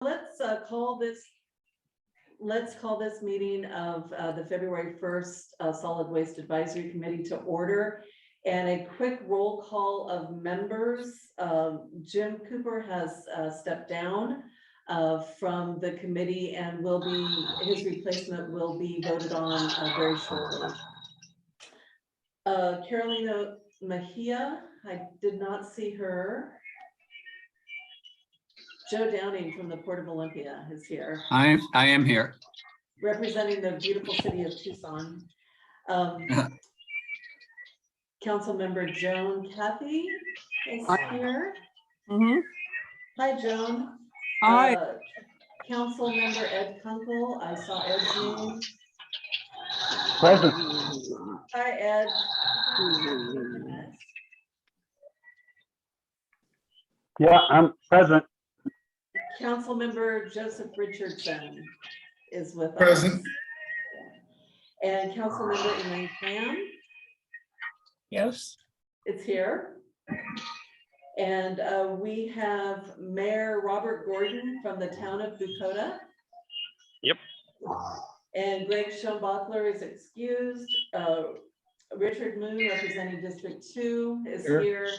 let's call this meeting of the February 1st Solid Waste Advisory Committee to order. And a quick roll call of members. Jim Cooper has stepped down from the committee and his replacement will be voted on very shortly. Carolina Mejia, I did not see her. Joe Downing from the Port of Olympia is here. I am here. Representing the beautiful city of Tucson. Councilmember Joan Cathy is here. Hi, Joan. Hi. Councilmember Ed Kunkel, I saw Ed's name. Present. Hi, Ed. Yeah, I'm present. Councilmember Joseph Richardson is with us. Present. And Councilmember Elaine Pham Yes. is here. And we have Mayor Robert Gordon from the town of Bucota. Yep. And Greg Schoenbachler is excused. Richard Moon, representing District 2, is here.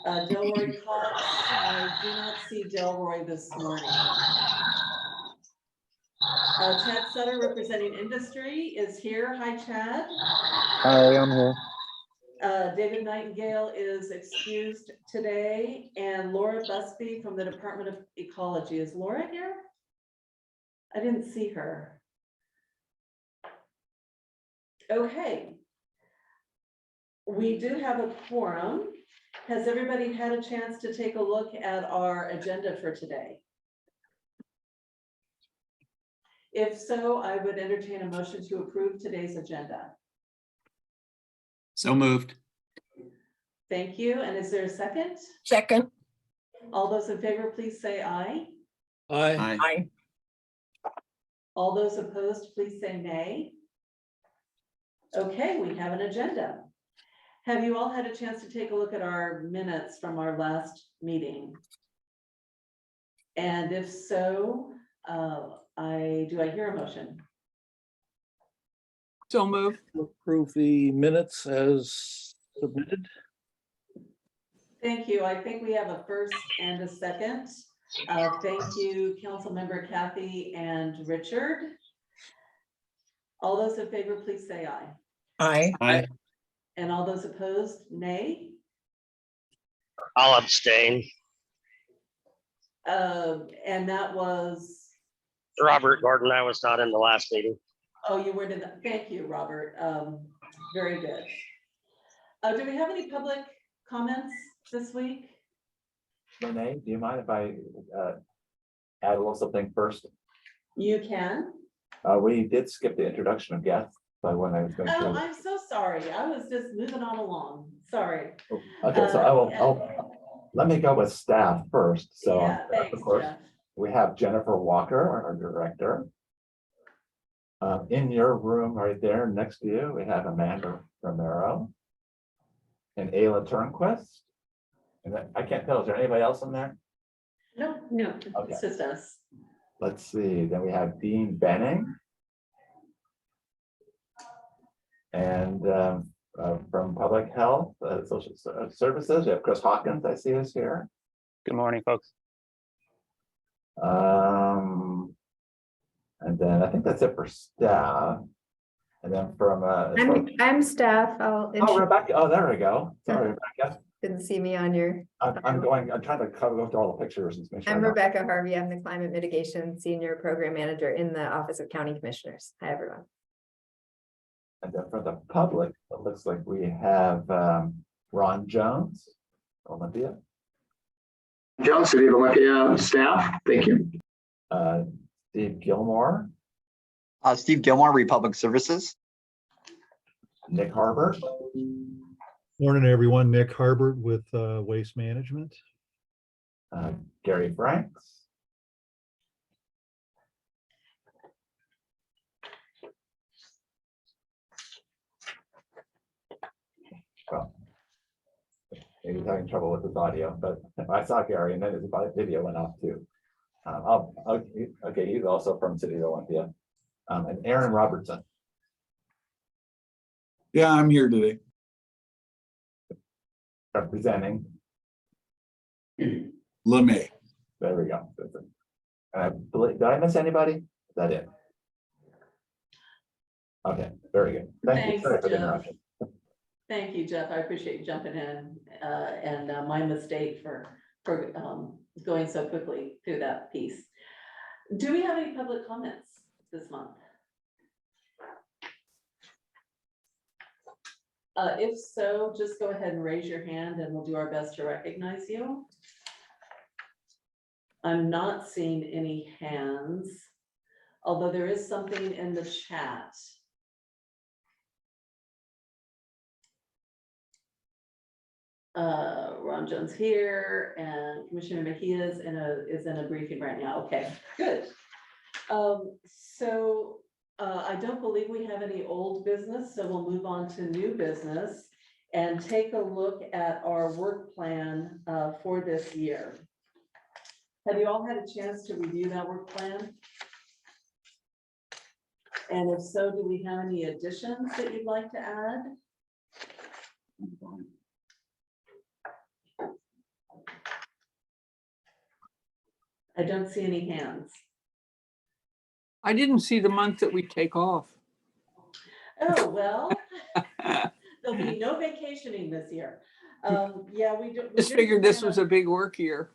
Delroy Cox, I do not see Delroy this morning. Chad Sutter, representing Industry, is here. Hi, Chad. Hi, I'm here. David Nightingale is excused today, and Laura Busby from the Department of Ecology. Is Laura here? I didn't see her. Okay. We do have a quorum. Has everybody had a chance to take a look at our agenda for today? If so, I would entertain a motion to approve today's agenda. So moved. Thank you. And is there a second? Second. All those in favor, please say aye. Aye. Aye. All those opposed, please say nay. Okay, we have an agenda. Have you all had a chance to take a look at our minutes from our last meeting? And if so, do I hear a motion? So moved. Approve the minutes as submitted. Thank you. I think we have a first and a second. Thank you, Councilmember Kathy and Richard. All those in favor, please say aye. Aye. Aye. And all those opposed, nay. I'll abstain. And that was, Robert Gordon, I was not in the last meeting. oh, you weren't in the, thank you, Robert. Very good. Do we have any public comments this week? Renee, do you mind if I add a little something first? You can. We did skip the introduction of guests by when I was going Oh, to. I'm so sorry. I was just moving on along. Sorry. Okay, so let me go with staff first. So Yeah, thanks, of course, Jeff. we have Jennifer Walker, our director. In your room right there next to you, we have Amanda Romero and Ayla Turnquist. And I can't tell, is there anybody else in there? No, Okay. it's just us. Let's see, then we have Dean Benning. And from Public Health, Social Services, we have Chris Hawkins, I see is here. Good morning, folks. And then I think that's it for staff. And then from I'm staff. oh, Rebecca, oh, there we go. Sorry, Rebecca. Didn't see me on your. I'm trying to go through all the pictures and make sure. I'm Rebecca Harvey. I'm the Climate Mitigation Senior Program Manager in the Office of County Commissioners. Hi, everyone. And then for the public, it looks like we have Ron Jones, Olympia. Jones, City of Olympia staff, thank you. Steve Gilmore, Steve Gilmore, Republic Services. Nick Harbert, Morning, everyone. Nick Harbert with Waste Management. Gary Franks. Well, maybe he's having trouble with his audio, but I saw Gary and then his video went off too. Okay, he's also from City of Olympia. And Aaron Robertson. Yeah, I'm here today. Representing, LeMay. there we go. And I believe, did I miss anybody? Is that it? Okay, very good. Thank you. Thanks, Sorry for the Jeff. interruption. Thank you, Jeff. I appreciate you jumping in, and my mistake for going so quickly through that piece. Do we have any public comments this month? If so, just go ahead and raise your hand and we'll do our best to recognize you. I'm not seeing any hands, although there is something in the chat. Ron Jones here and Commissioner Mejia is in a briefing right now. Okay, good. I don't believe we have any old business, so we'll move on to new business and take a look at our work plan for this year. Have you all had a chance to review that work plan? And if so, do we have any additions that you'd like to add? I don't see any hands. I didn't see the month that we take off. Oh, well, there'll be no vacationing this year. Yeah, we do. Just figured this was a big work year.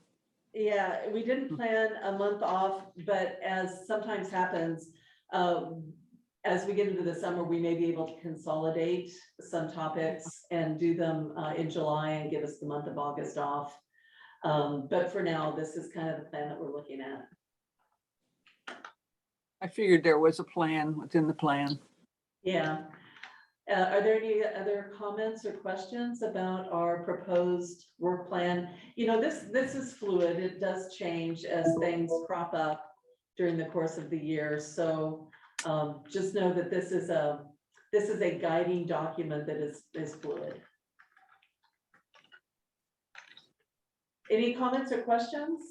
Yeah, we didn't plan a month off, but as sometimes happens, as we get into the summer, we may be able to consolidate some topics and do them in July and give us the month of August off. But for now, this is kind of the plan that we're looking at. I figured there was a plan within the plan. Yeah. Are there any other comments or questions about our proposed work plan? You know, this is fluid. It does change as things crop up during the course of the year. So just know that this is a guiding document that is fluid. Any comments or questions?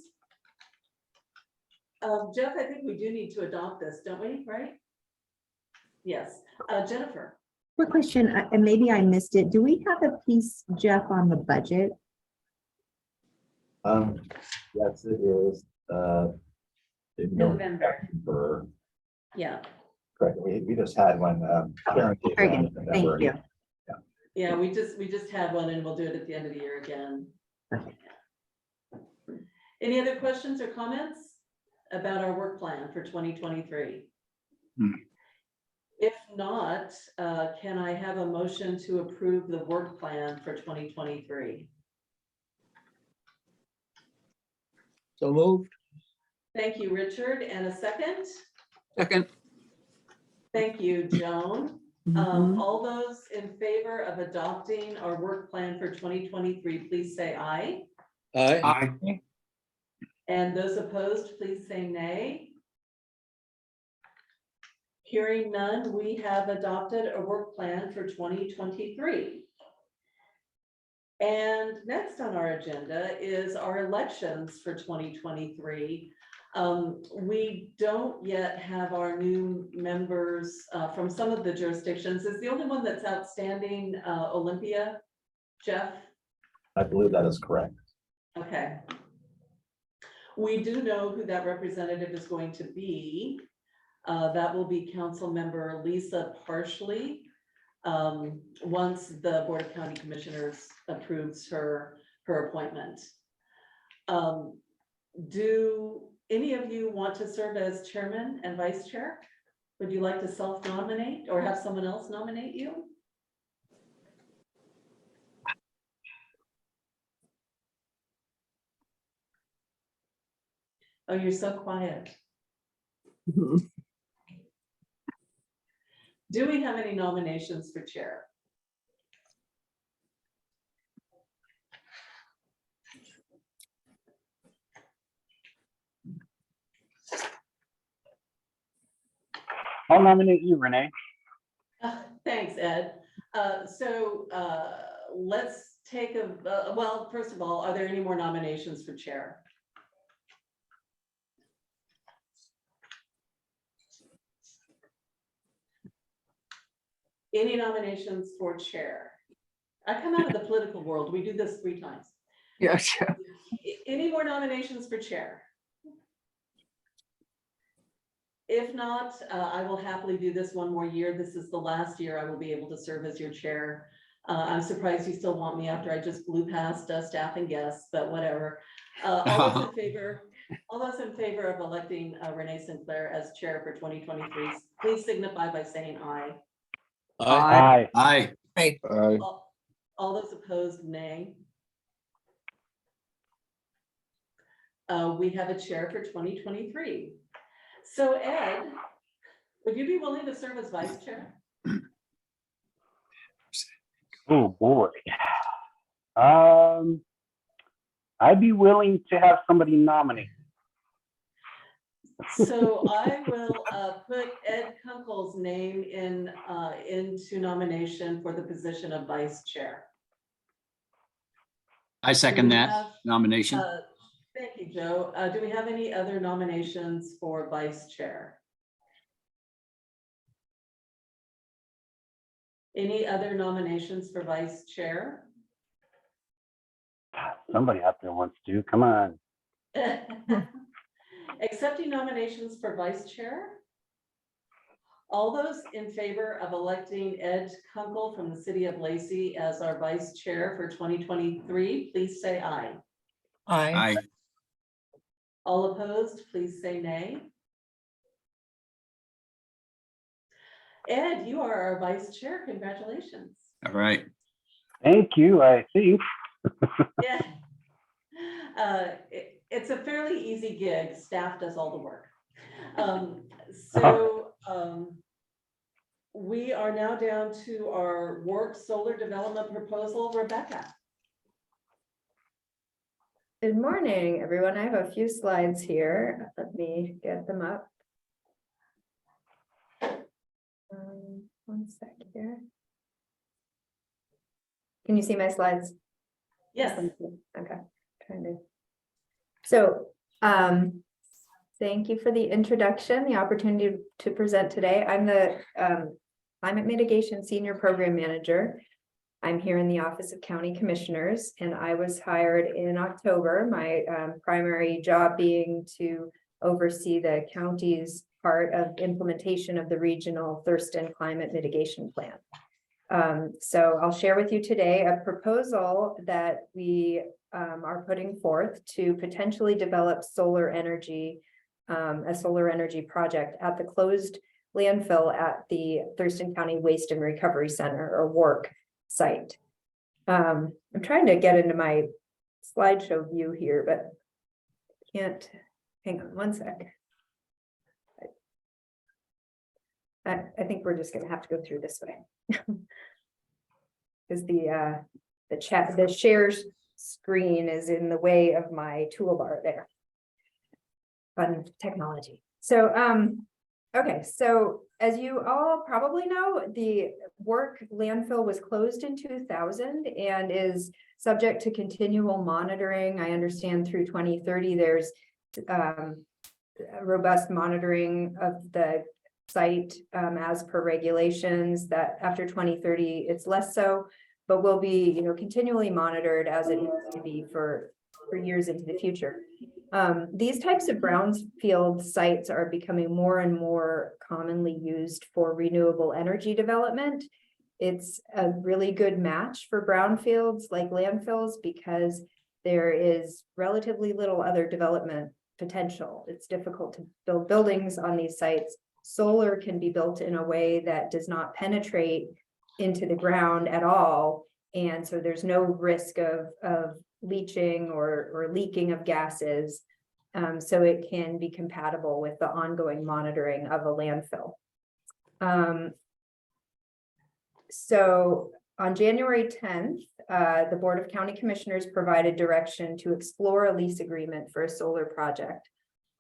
Jeff, I think we do need to adopt this, don't we, right? Yes, Jennifer. Quick question, and maybe I missed it. Do we have a piece, Jeff, on the budget? Yes, it is. In November. Yeah. Correct. We just had one. Karen gave Very one good. in Thank November. you. Yeah, we just had one and we'll do it at the end of the year again. Okay. Any other questions or comments about our work plan for 2023? If not, can I have a motion to approve the work plan for 2023? So moved. Thank you, Richard. And a second? Second. Thank you, Joan. All those in favor of adopting our work plan for 2023, please say aye. Aye. Aye. And those opposed, please say nay. Hearing none, we have adopted a work plan for 2023. And next on our agenda is our elections for 2023. We don't yet have our new members from some of the jurisdictions. Is the only one that's outstanding Olympia, Jeff? I believe that is correct. Okay. We do know who that representative is going to be. That will be Council Member Lisa Parsley. Once the Board of County Commissioners approves her appointment. Do any of you want to serve as chairman and vice chair? Would you like to self-nominate or have someone else nominate you? Oh, you're so quiet. Do we have any nominations for chair? I'll nominate you, Renee. Thanks, Ed. Let's take well, first of all, are there any more nominations for chair? Any nominations for chair? I come out of the political world. We do this 3 times. Yeah, sure. Any more nominations for chair? If not, I will happily do this one more year. This is the last year I will be able to serve as your chair. I'm surprised you still want me after I just blew past staff and guests, but whatever. All those in favor of electing Renee Sinclair as chair for 2023, please signify by saying aye. Aye. Aye. Aye. All those opposed, nay. We have a chair for 2023. So Ed, would you be willing to serve as vice chair? Oh, boy. I'd be willing to have somebody nominate. So I will put Ed Kunkel's name into nomination for the position of vice chair. I second that nomination. Thank you, Joe. Do we have any other nominations for vice chair? Any other nominations for vice chair? Somebody out there wants to, come on. Accepting nominations for vice chair? All those in favor of electing Ed Kunkel from the city of Lacey as our vice chair for 2023, please say aye. Aye. All opposed, please say nay. Ed, you are our vice chair. Congratulations. All right. Thank you, I think. Yeah. It's a fairly easy gig. Staff does all the work. We are now down to our work solar development proposal. Rebecca. Good morning, everyone. I have a few slides here. Let me get them up. One sec here. Can you see my slides? Yes. Okay, trying to. So, thank you for the introduction, the opportunity to present today. I'm the Climate Mitigation Senior Program Manager. I'm here in the Office of County Commissioners, and I was hired in October, my primary job being to oversee the county's part of implementation of the regional Thurston Climate Mitigation Plan. So I'll share with you today a proposal that we are putting forth to potentially develop solar energy, a solar energy project at the closed landfill at the Thurston County Waste and Recovery Center, or WARC site. I'm trying to get into my slideshow view here, but can't. Hang on one sec. I think we're just gonna have to go through this way. Because the shares screen is in the way of my toolbar there. Fun technology. So, okay, so as you all probably know, the WARC landfill was closed in 2000 and is subject to continual monitoring. I understand through 2030, there's robust monitoring of the site as per regulations. That after 2030, it's less so, but will be, continually monitored as it needs to be for years into the future. These types of brownfield sites are becoming more and more commonly used for renewable energy development. It's a really good match for brownfields like landfills because there is relatively little other development potential. It's difficult to build buildings on these sites. Solar can be built in a way that does not penetrate into the ground at all. And so there's no risk of leaching or leaking of gases. So it can be compatible with the ongoing monitoring of a landfill. So on January 10th, the Board of County Commissioners provided direction to explore a lease agreement for a solar project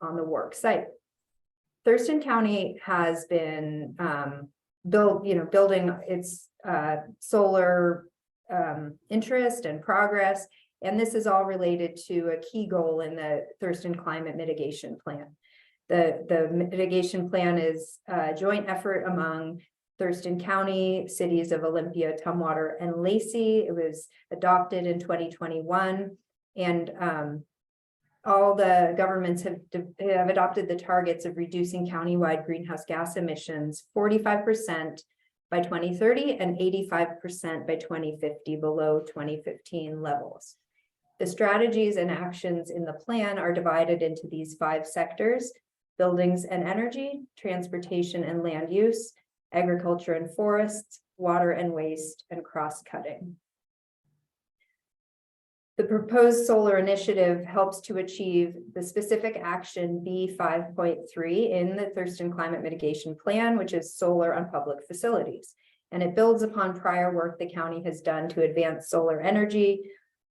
on the WARC site. Thurston County has been building its solar interest and progress, and this is all related to a key goal in the Thurston Climate Mitigation Plan. The mitigation plan is a joint effort among Thurston County, cities of Olympia, Tumwater, and Lacey. It was adopted in 2021. And all the governments have adopted the targets of reducing countywide greenhouse gas emissions 45% by 2030 and 85% by 2050 below 2015 levels. The strategies and actions in the plan are divided into these 5 sectors: buildings and energy, transportation and land use, agriculture and forests, water and waste, and cross-cutting. The proposed solar initiative helps to achieve the specific action B5.3 in the Thurston Climate Mitigation Plan, which is solar on public facilities. And it builds upon prior work the county has done to advance solar energy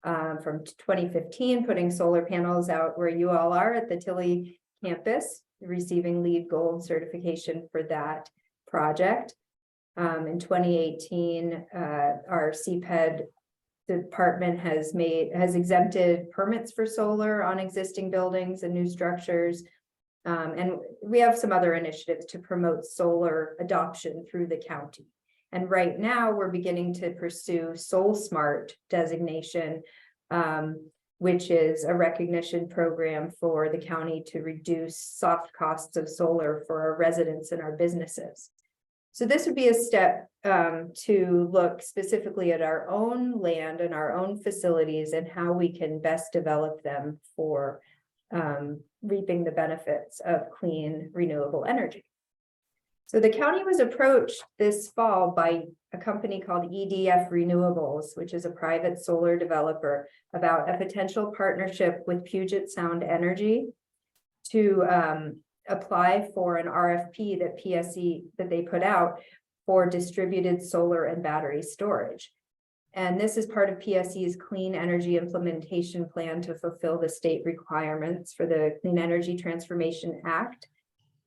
from 2015, putting solar panels out where you all are at the Tilley campus, receiving LEED Gold certification for that project. In 2018, our CPED department has exempted permits for solar on existing buildings and new structures. And we have some other initiatives to promote solar adoption through the county. And right now we're beginning to pursue Soul Smart designation, which is a recognition program for the county to reduce soft costs of solar for our residents and our businesses. So this would be a step to look specifically at our own land and our own facilities and how we can best develop them for reaping the benefits of clean, renewable energy. So the county was approached this fall by a company called EDF Renewables, which is a private solar developer, about a potential partnership with Puget Sound Energy to apply for an RFP that PSE that they put out for distributed solar and battery storage. And this is part of PSE's Clean Energy Implementation Plan to fulfill the state requirements for the Clean Energy Transformation Act.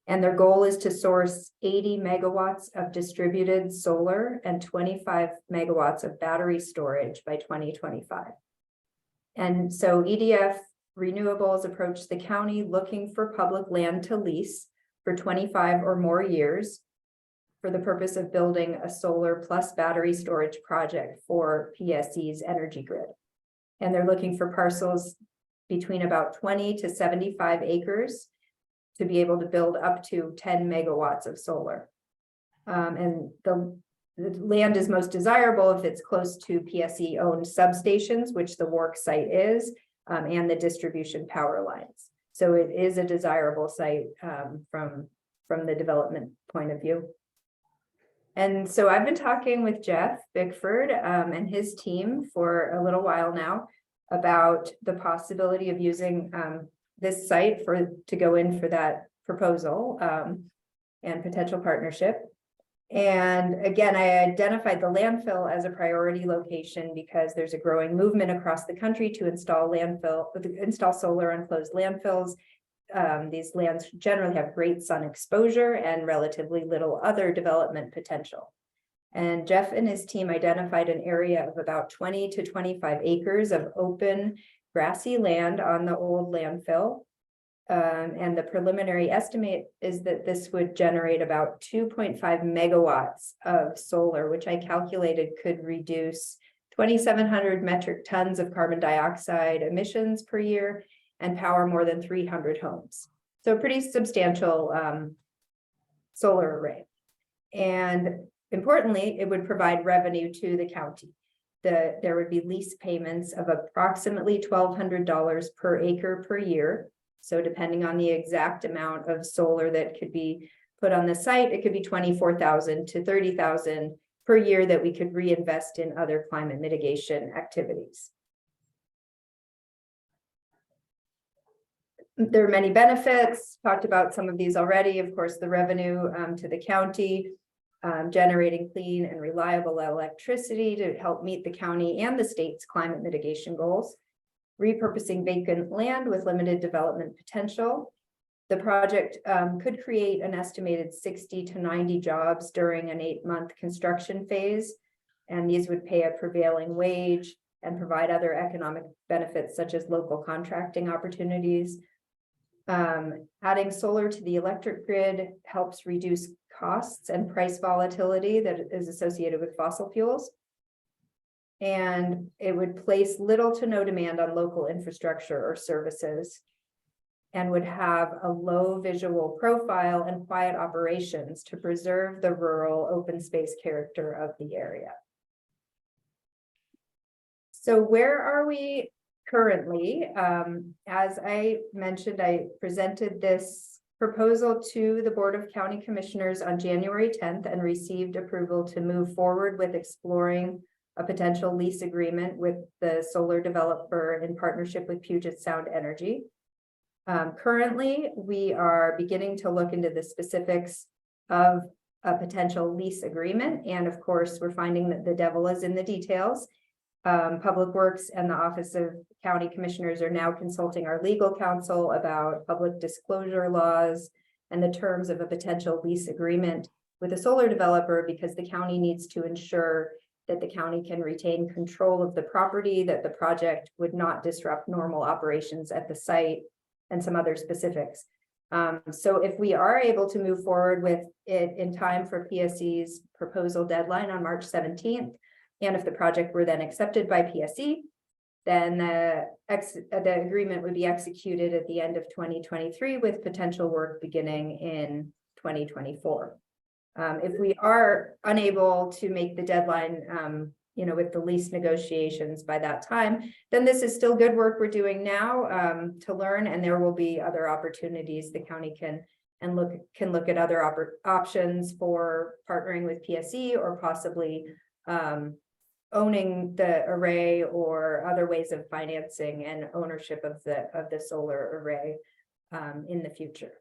And their goal is to source 80 megawatts of distributed solar and 25 megawatts of battery storage by 2025. And so EDF Renewables approached the county looking for public land to lease for 25 or more years for the purpose of building a solar plus battery storage project for PSE's energy grid. And they're looking for parcels between about 20 to 75 acres to be able to build up to 10 megawatts of solar. And the land is most desirable if it's close to PSE owned substations, which the Wark site is, and the distribution power lines. So it is a desirable site from the development point of view. And so I've been talking with Jeff Bickford and his team for a little while now about the possibility of using this site to go in for that proposal and potential partnership. And again, I identified the landfill as a priority location because there's a growing movement across the country to install solar on closed landfills. These lands generally have great sun exposure and relatively little other development potential. And Jeff and his team identified an area of about 20 to 25 acres of open grassy land on the old landfill. And the preliminary estimate is that this would generate about 2.5 megawatts of solar, which I calculated could reduce 2,700 metric tons of carbon dioxide emissions per year and power more than 300 homes. So pretty substantial solar array. And importantly, it would provide revenue to the county. There would be lease payments of approximately $1,200 per acre per year. So depending on the exact amount of solar that could be put on the site, it could be $24,000 to $30,000 per year that we could reinvest in other climate mitigation activities. There are many benefits, talked about some of these already. Of course, the revenue to the county, generating clean and reliable electricity to help meet the county and the state's climate mitigation goals. Repurposing vacant land with limited development potential. The project could create an estimated 60 to 90 jobs during an 8-month construction phase, and these would pay a prevailing wage and provide other economic benefits such as local contracting opportunities. Adding solar to the electric grid helps reduce costs and price volatility that is associated with fossil fuels. And it would place little to no demand on local infrastructure or services, and would have a low visual profile and quiet operations to preserve the rural open space character of the area. So where are we currently? As I mentioned, I presented this proposal to the Board of County Commissioners on January 10th and received approval to move forward with exploring a potential lease agreement with the solar developer in partnership with Puget Sound Energy. Currently, we are beginning to look into the specifics of a potential lease agreement. And of course, we're finding that the devil is in the details. Public Works and the Office of County Commissioners are now consulting our legal counsel about public disclosure laws and the terms of a potential lease agreement with a solar developer, because the county needs to ensure that the county can retain control of the property, that the project would not disrupt normal operations at the site, and some other specifics. So if we are able to move forward with it in time for PSC's proposal deadline on March 17th, and if the project were then accepted by PSC, then the agreement would be executed at the end of 2023 with potential work beginning in 2024. If we are unable to make the deadline, with the lease negotiations by that time, then this is still good work we're doing now to learn, and there will be other opportunities the county can look at other options for partnering with PSE, or possibly owning the array, or other ways of financing and ownership of the solar array in the future.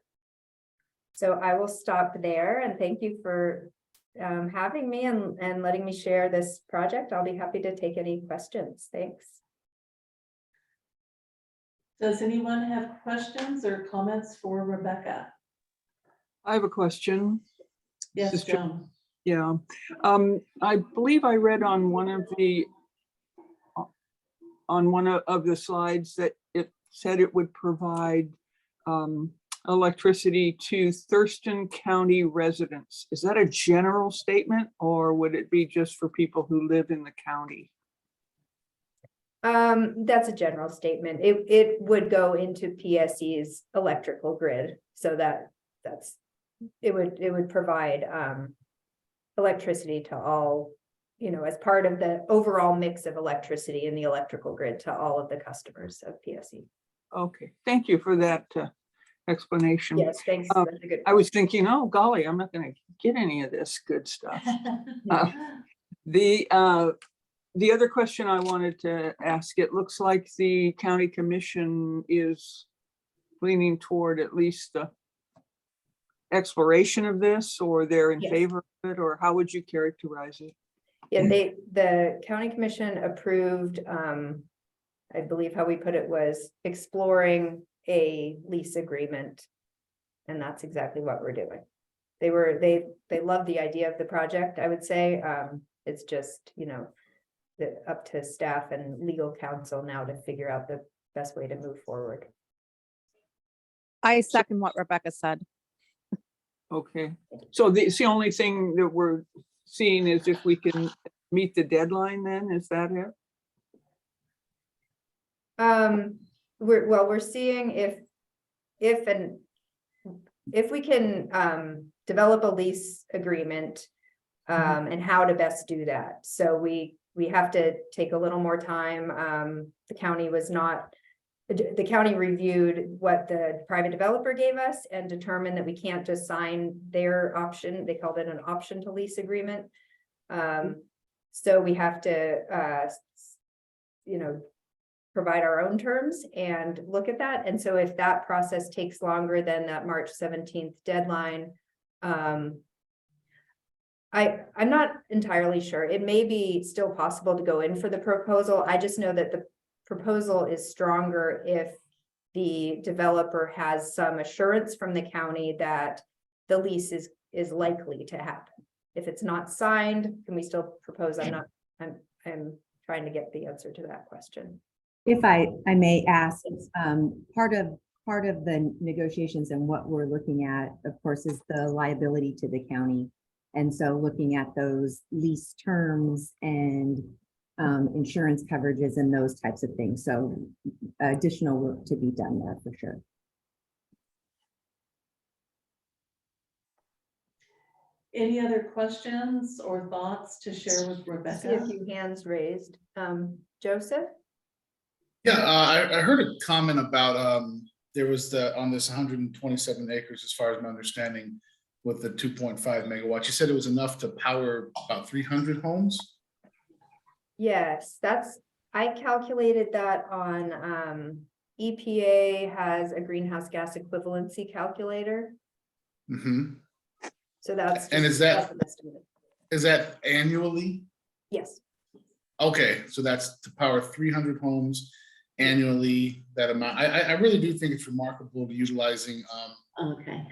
So I will stop there, and thank you for having me and letting me share this project. I'll be happy to take any questions. Thanks. Does anyone have questions or comments for Rebecca? I have a question. Yes, This is Joan. Yeah, I believe I read on one of the slides that it said it would provide electricity to Thurston County residents. Is that a general statement, or would it be just for people who live in the county? That's a general statement. It would go into PSE's electrical grid, so it would provide electricity to all, as part of the overall mix of electricity in the electrical grid to all of the customers of PSE. Okay, thank you for that explanation. Yes, thanks. That's a good I was thinking, oh golly, I'm not going to get any of this good stuff. The other question I wanted to ask, it looks like the county commission is leaning toward at least the exploration of this, or they're in Yes. favor of it, or how would you characterize it? Yeah, the county commission approved, I believe how we put it was exploring a lease agreement. And that's exactly what we're doing. They love the idea of the project, I would say. It's just, up to staff and legal counsel now to figure out the best way to move forward. I second what Rebecca said. Okay, so it's the only thing that we're seeing is if we can meet the deadline, then is that it? We're seeing if we can develop a lease agreement and how to best do that. So we have to take a little more time. The county reviewed what the private developer gave us and determined that we can't just sign their option. They called it an option to lease agreement. So we have to, provide our own terms and look at that. And so if that process takes longer than that March 17th deadline, I'm not entirely sure. It may be still possible to go in for the proposal. I just know that the proposal is stronger if the developer has some assurance from the county that the lease is likely to happen. If it's not signed, can we still propose? I'm trying to get the answer to that question. If I may ask, part of part of the negotiations and what we're looking at, of course, is the liability to the county. And so looking at those lease terms and insurance coverages and those types of things. So additional work to be done there for sure. Any other questions or thoughts to share with See a Rebecca? few hands raised. Joseph? Yeah, I heard a comment about, there was on this 127 acres, as far as my understanding, with the 2.5 megawatts. You said it was enough to power about 300 homes? Yes, I calculated that on, EPA has a greenhouse gas equivalency calculator. Mm-hmm. So that's. And is that's that, an estimate. is that annually? Yes, Okay, so that's to power 300 homes annually, that amount. I really do think it's remarkable to utilizing Okay.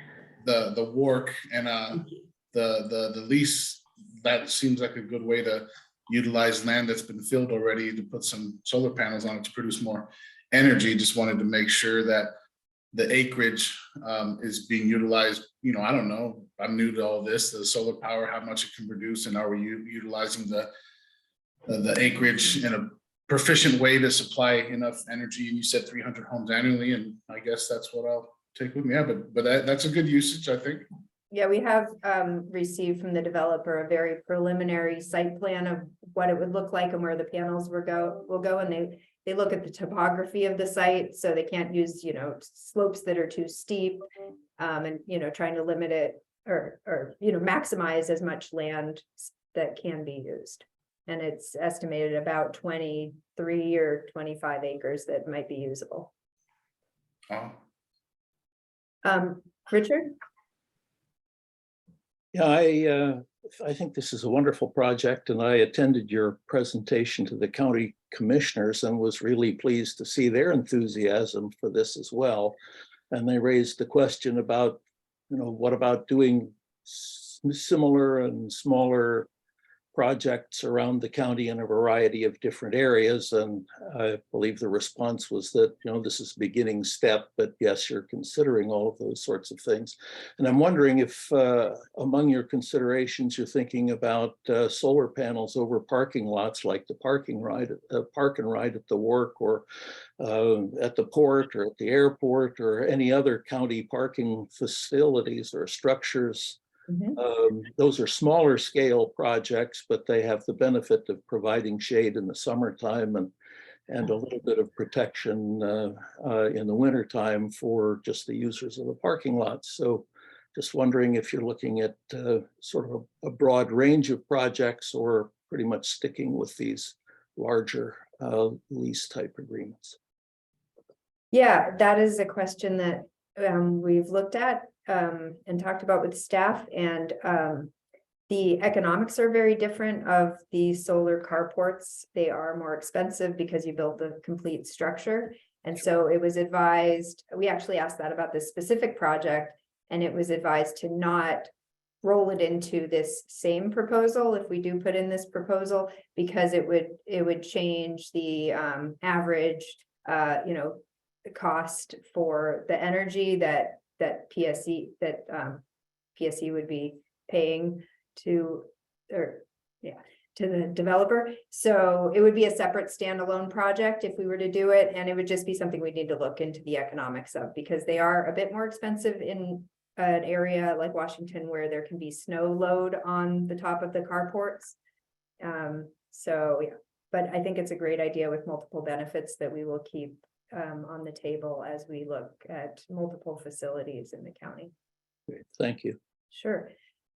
the work and Thank you. the lease. That seems like a good way to utilize land that's been filled already to put some solar panels on it to produce more energy. Just wanted to make sure that the acreage is being utilized. You know, I don't know, I'm new to all this, the solar power, how much it can produce, and are we utilizing the acreage in a proficient way to supply enough energy? And you said 300 homes annually, and I guess that's what I'll take with me. Yeah, but that's a good usage, I think. yeah, we have received from the developer a very preliminary site plan of what it would look like and where the panels will go, and they look at the topography of the site, so they can't use, you know, slopes that are too steep, and, you know, trying to limit it or, you know, maximize as much land that can be used. And it's estimated about 23 or 25 acres that might be usable. Oh. Richard? Yeah, I think this is a wonderful project, and I attended your presentation to the county commissioners and was really pleased to see their enthusiasm for this as well. And they raised the question about, you know, what about doing similar and smaller projects around the county in a variety of different areas. And I believe the response was that, you know, this is a beginning step, but yes, you're considering all of those sorts of things. And I'm wondering if among your considerations, you're thinking about solar panels over parking lots, like the park and ride at the work, or at the port, or at the airport, or any other county parking facilities or structures. Those are smaller scale projects, but they have the benefit of providing shade in the summertime and a little bit of protection in the wintertime for just the users of the parking lots. So just wondering if you're looking at sort of a broad range of projects, or pretty much sticking with these larger lease type agreements. Yeah, that is a question that we've looked at and talked about with staff, and the economics are very different of the solar carports. They are more expensive because you build the complete structure. And so it was advised, we actually asked that about this specific project, and it was advised to not roll it into this same proposal if we do put in this proposal, because it would change the average you know, the cost for the energy that PSE would be paying to the developer. So it would be a separate standalone project if we were to do it, and it would just be something we need to look into the economics of, because they are a bit more expensive in an area like Washington where there can be snow load on the top of the carports. So yeah, but I think it's a great idea with multiple benefits that we will keep on the table as we look at multiple facilities in the county. Great, thank you. Sure.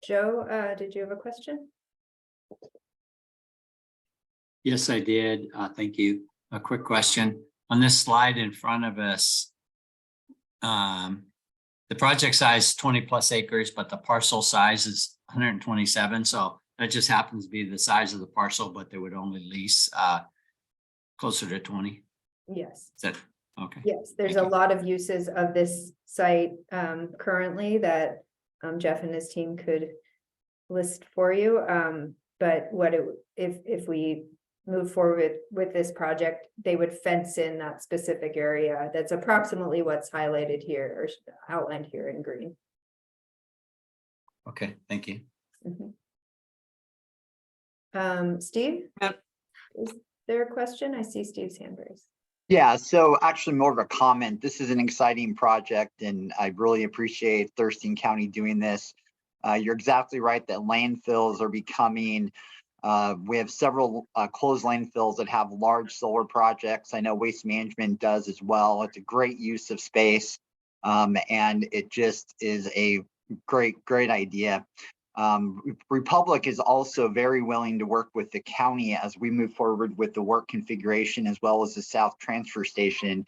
Joe, did you have a question? Yes, I did. Thank you. A quick question. On this slide in front of us, the project size is 20 plus acres, but the parcel size is 127. So that just happens to be the size of the parcel, but they would only lease closer to 20. Yes. Is that okay? Yes, there's a lot of uses of this site currently that Jeff and his team could list for you. But what if we move forward with this project, they would fence in that specific area. That's approximately what's highlighted here or outlined here in green. Okay, thank you. Steve? Yep. Is there a question? I see Steve's hand raised. Yeah, so actually more of a comment. This is an exciting project and I really appreciate Thurston County doing this. You're exactly right that landfills are becoming, we have several closed landfills that have large solar projects. I know Waste Management does as well. It's a great use of space. And it just is a great idea. Republic is also very willing to work with the county as we move forward with the work configuration as well as the South Transfer Station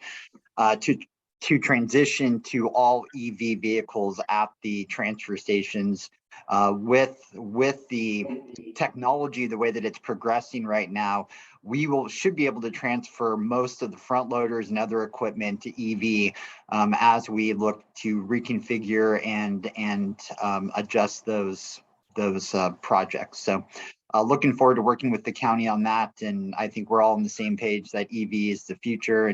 to transition to all EV vehicles at the transfer stations. With the technology, the way that it's progressing right now, we should be able to transfer most of the front loaders and other equipment to EV as we look to reconfigure and adjust those projects. So looking forward to working with the county on that. And I think we're all on the same page that EV is the future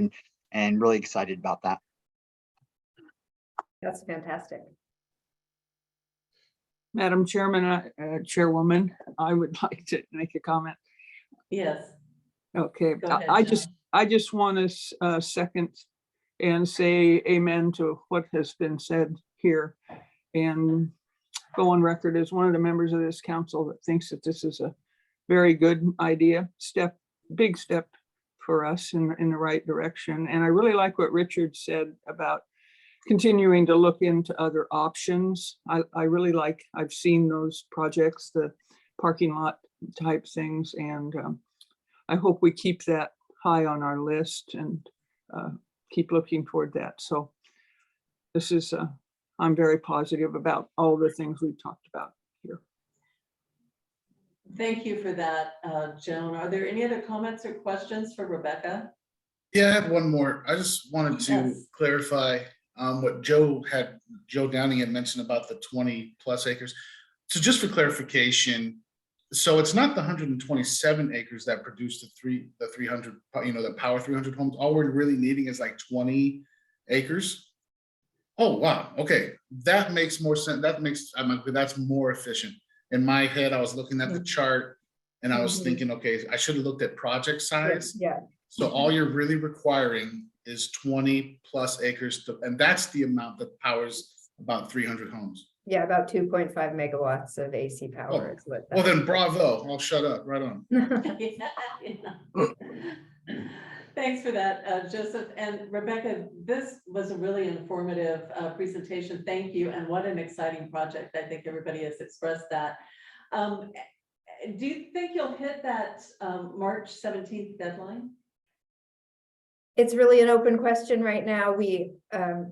and really excited about that. That's fantastic. Madam Chairman, Chairwoman, I would like to make a comment. Yes. Okay, Go ahead, I just want to second and say amen to what has been said here and go on record as one of the members of this council that thinks that this is a very good idea, big step for us in the right direction. And I really like what Richard said about continuing to look into other options. I really like, I've seen those projects, the parking lot type things, and I hope we keep that high on our list and keep looking toward that. So this is, I'm very positive about all the things we've talked about here. Thank you for that, Joan. Are there any other comments or questions for Rebecca? Yeah, I have one more. I just wanted to Yes. clarify what Joe Downing had mentioned about the 20 plus acres. So just for clarification, so it's not the 127 acres that produce the 300, the Power 300 homes. All we're really needing is like 20 acres. Oh, wow. Okay. That makes more sense. That's more efficient. In my head, I was looking at the chart and I was thinking, okay, I should have looked at project size. Yeah. So all you're really requiring is 20 plus acres, and that's the amount that powers about 300 homes. Yeah, about 2.5 megawatts of AC power is what. Well, then bravo, I'll shut up, right on. Thanks for that, Joseph. And Rebecca, this was a really informative presentation. Thank you. And what an exciting project. I think everybody has expressed that. Do you think you'll hit that March 17th deadline? It's really an open question right now. We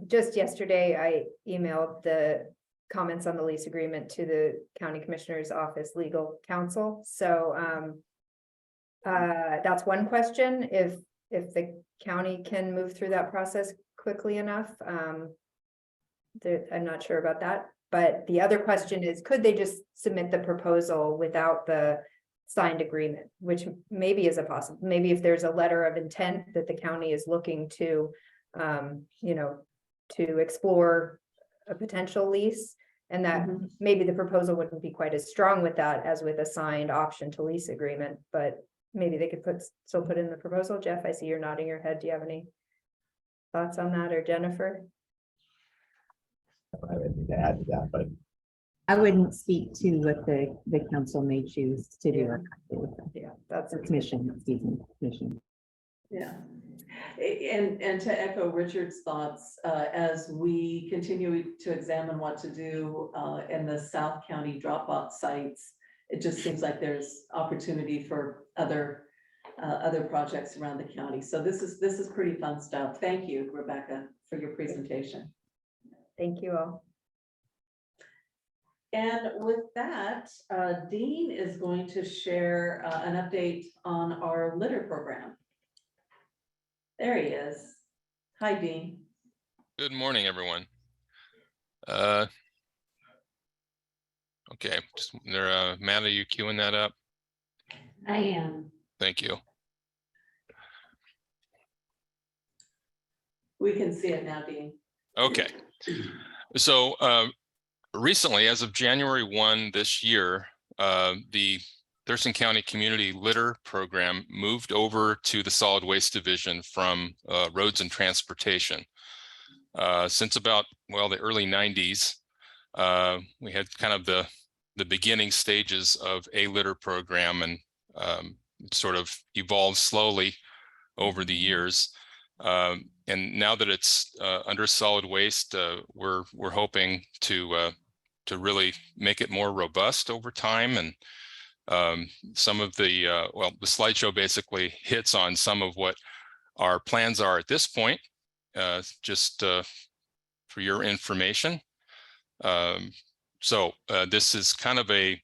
just yesterday, I emailed the comments on the lease agreement to the county commissioner's office legal counsel. So that's one question. If the county can move through that process quickly enough, I'm not sure about that. But the other question is, could they just submit the proposal without the signed agreement, which maybe is a possible, maybe if there's a letter of intent that the county is looking to, to explore a potential lease, and that maybe the proposal wouldn't be quite as strong with that as with a signed option to lease agreement, but maybe they could still put in the proposal. Jeff, I see you're nodding your head. Do you have any thoughts on that, or Jennifer? I don't have anything to add to that, but I wouldn't speak to what the council may choose to do. Yeah, that's the commission, excuse me, commission. Yeah. And to echo Richard's thoughts, as we continue to examine what to do in the South County drop-off sites, it just seems like there's opportunity for other projects around the county. So this is pretty fun stuff. Thank you, Rebecca, for your presentation. Thank you all. And with that, Dean is going to share an update on our litter program. There he is. Hi, Dean. Good morning, everyone. Okay, just there, Matt, are you queuing that up? I am. Thank you. We can see it now, Dean. Okay. So recently, as of January 1 this year, the Thurston County Community Litter Program moved over to the Solid Waste Division from Roads and Transportation. Since about, well, the early 90s, we had kind of the beginning stages of a litter program, and it sort of evolved slowly over the years. And now that it's under solid waste, we're hoping to really make it more robust over time. And some of the the slideshow basically hits on some of what our plans are at this point, just for your information. So this is kind of a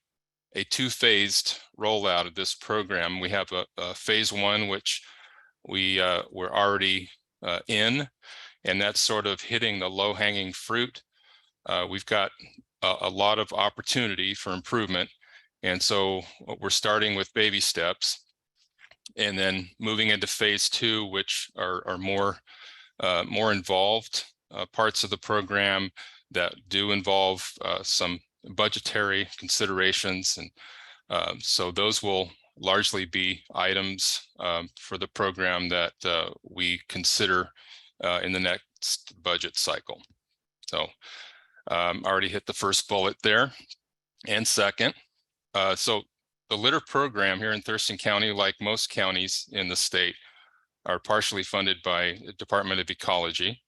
two-phased rollout of this program. We have a phase one, which we're already in, and that's sort of hitting the low-hanging fruit. We've got a lot of opportunity for improvement, and so we're starting with baby steps, and then moving into phase two, which are more involved parts of the program that do involve some budgetary considerations, and so those will largely be items for the program that we consider in the next budget cycle. So I already hit the first bullet there. And second, so the litter program here in Thurston County, like most counties in the state, are partially funded by the Department of Ecology.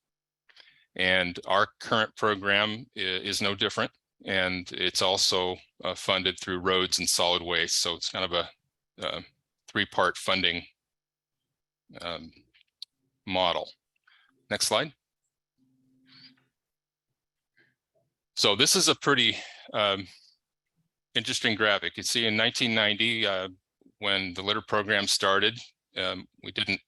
And our current program is no different. And it's also funded through roads and solid waste. So it's kind of a three-part funding model. Next slide. So this is a pretty interesting graphic. You see in 1990, when the litter program started, we didn't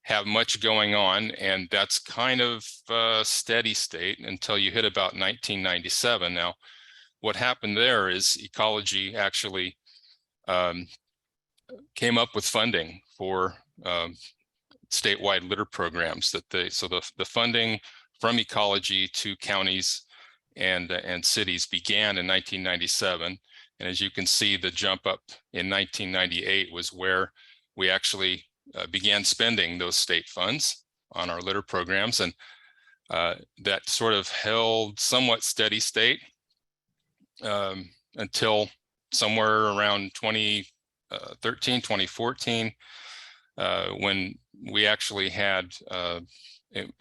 have much going on, and that's kind of a steady state until you hit about 1997. Now, what happened there is Ecology actually came up with funding for statewide litter programs. So the funding from Ecology to counties and cities began in 1997. And as you can see, the jump up in 1998 was where we actually began spending those state funds on our litter programs. And that sort of held somewhat steady state until somewhere around 2013, 2014, when we actually had a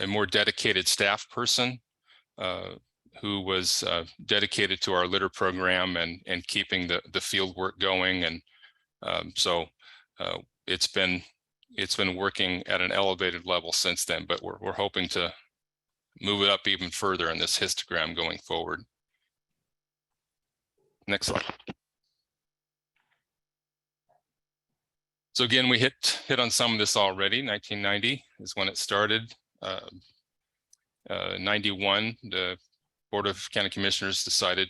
more dedicated staff person who was dedicated to our litter program and keeping the field work going. And so it's been working at an elevated level since then, but we're hoping to move it up even further in this histogram going forward. Next slide. So again, we hit on some of this already. 1990 is when it started. 91, the Board of County Commissioners decided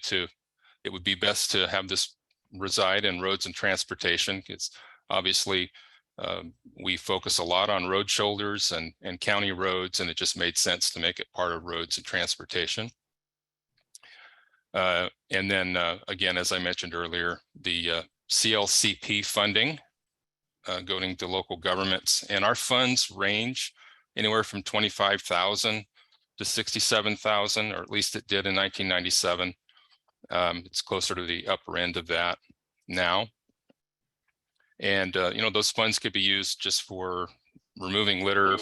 it would be best to have this reside in roads and transportation, because obviously we focus a lot on road shoulders and county roads, and it just made sense to make it part of roads and transportation. And then again, as I mentioned earlier, the CLCP funding going to local governments, and our funds range anywhere from 25,000 to 67,000, or at least it did in 1997. It's closer to the upper end of that now. And those funds could be used just for removing litter.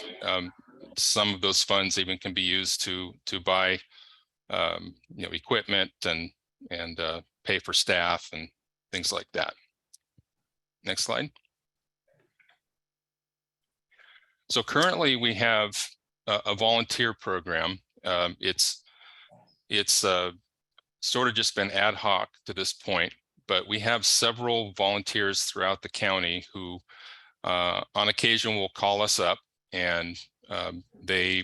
Some of those funds even can be used to buy equipment and pay for staff and things like that. Next slide. So currently we have a volunteer program. It's sort of just been ad hoc to this point, but we have several volunteers throughout the county who on occasion will call us up, and they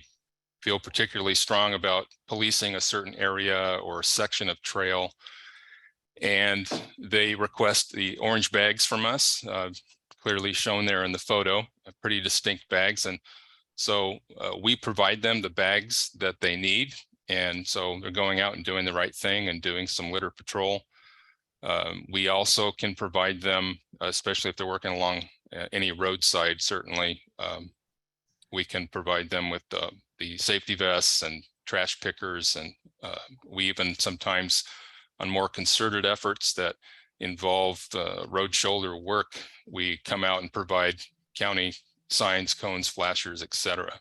feel particularly strong about policing a certain area or a section of trail, and they request the orange bags from us, clearly shown there in the photo, pretty distinct bags. And so we provide them the bags that they need. And so they're going out and doing the right thing and doing some litter patrol. We also can provide them, especially if they're working along any roadside, certainly we can provide them with the safety vests and trash pickers. And we even sometimes on more concerted efforts that involve road shoulder work, we come out and provide county signs, cones, flashers, etc.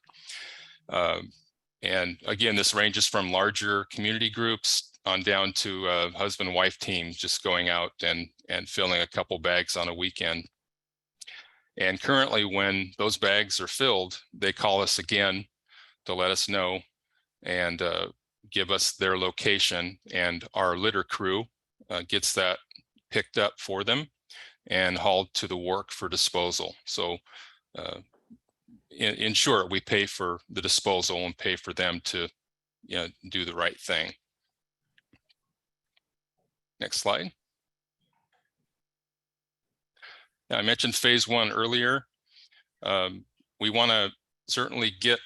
And again, this ranges from larger community groups on down to husband-wife teams just going out and filling a couple bags on a weekend. And currently, when those bags are filled, they call us again to let us know and give us their location, and our litter crew gets that picked up for them and hauled to the work for disposal. So in short, we pay for the disposal and pay for them to do the right thing. Next slide. Now, I mentioned phase one earlier. We want to certainly get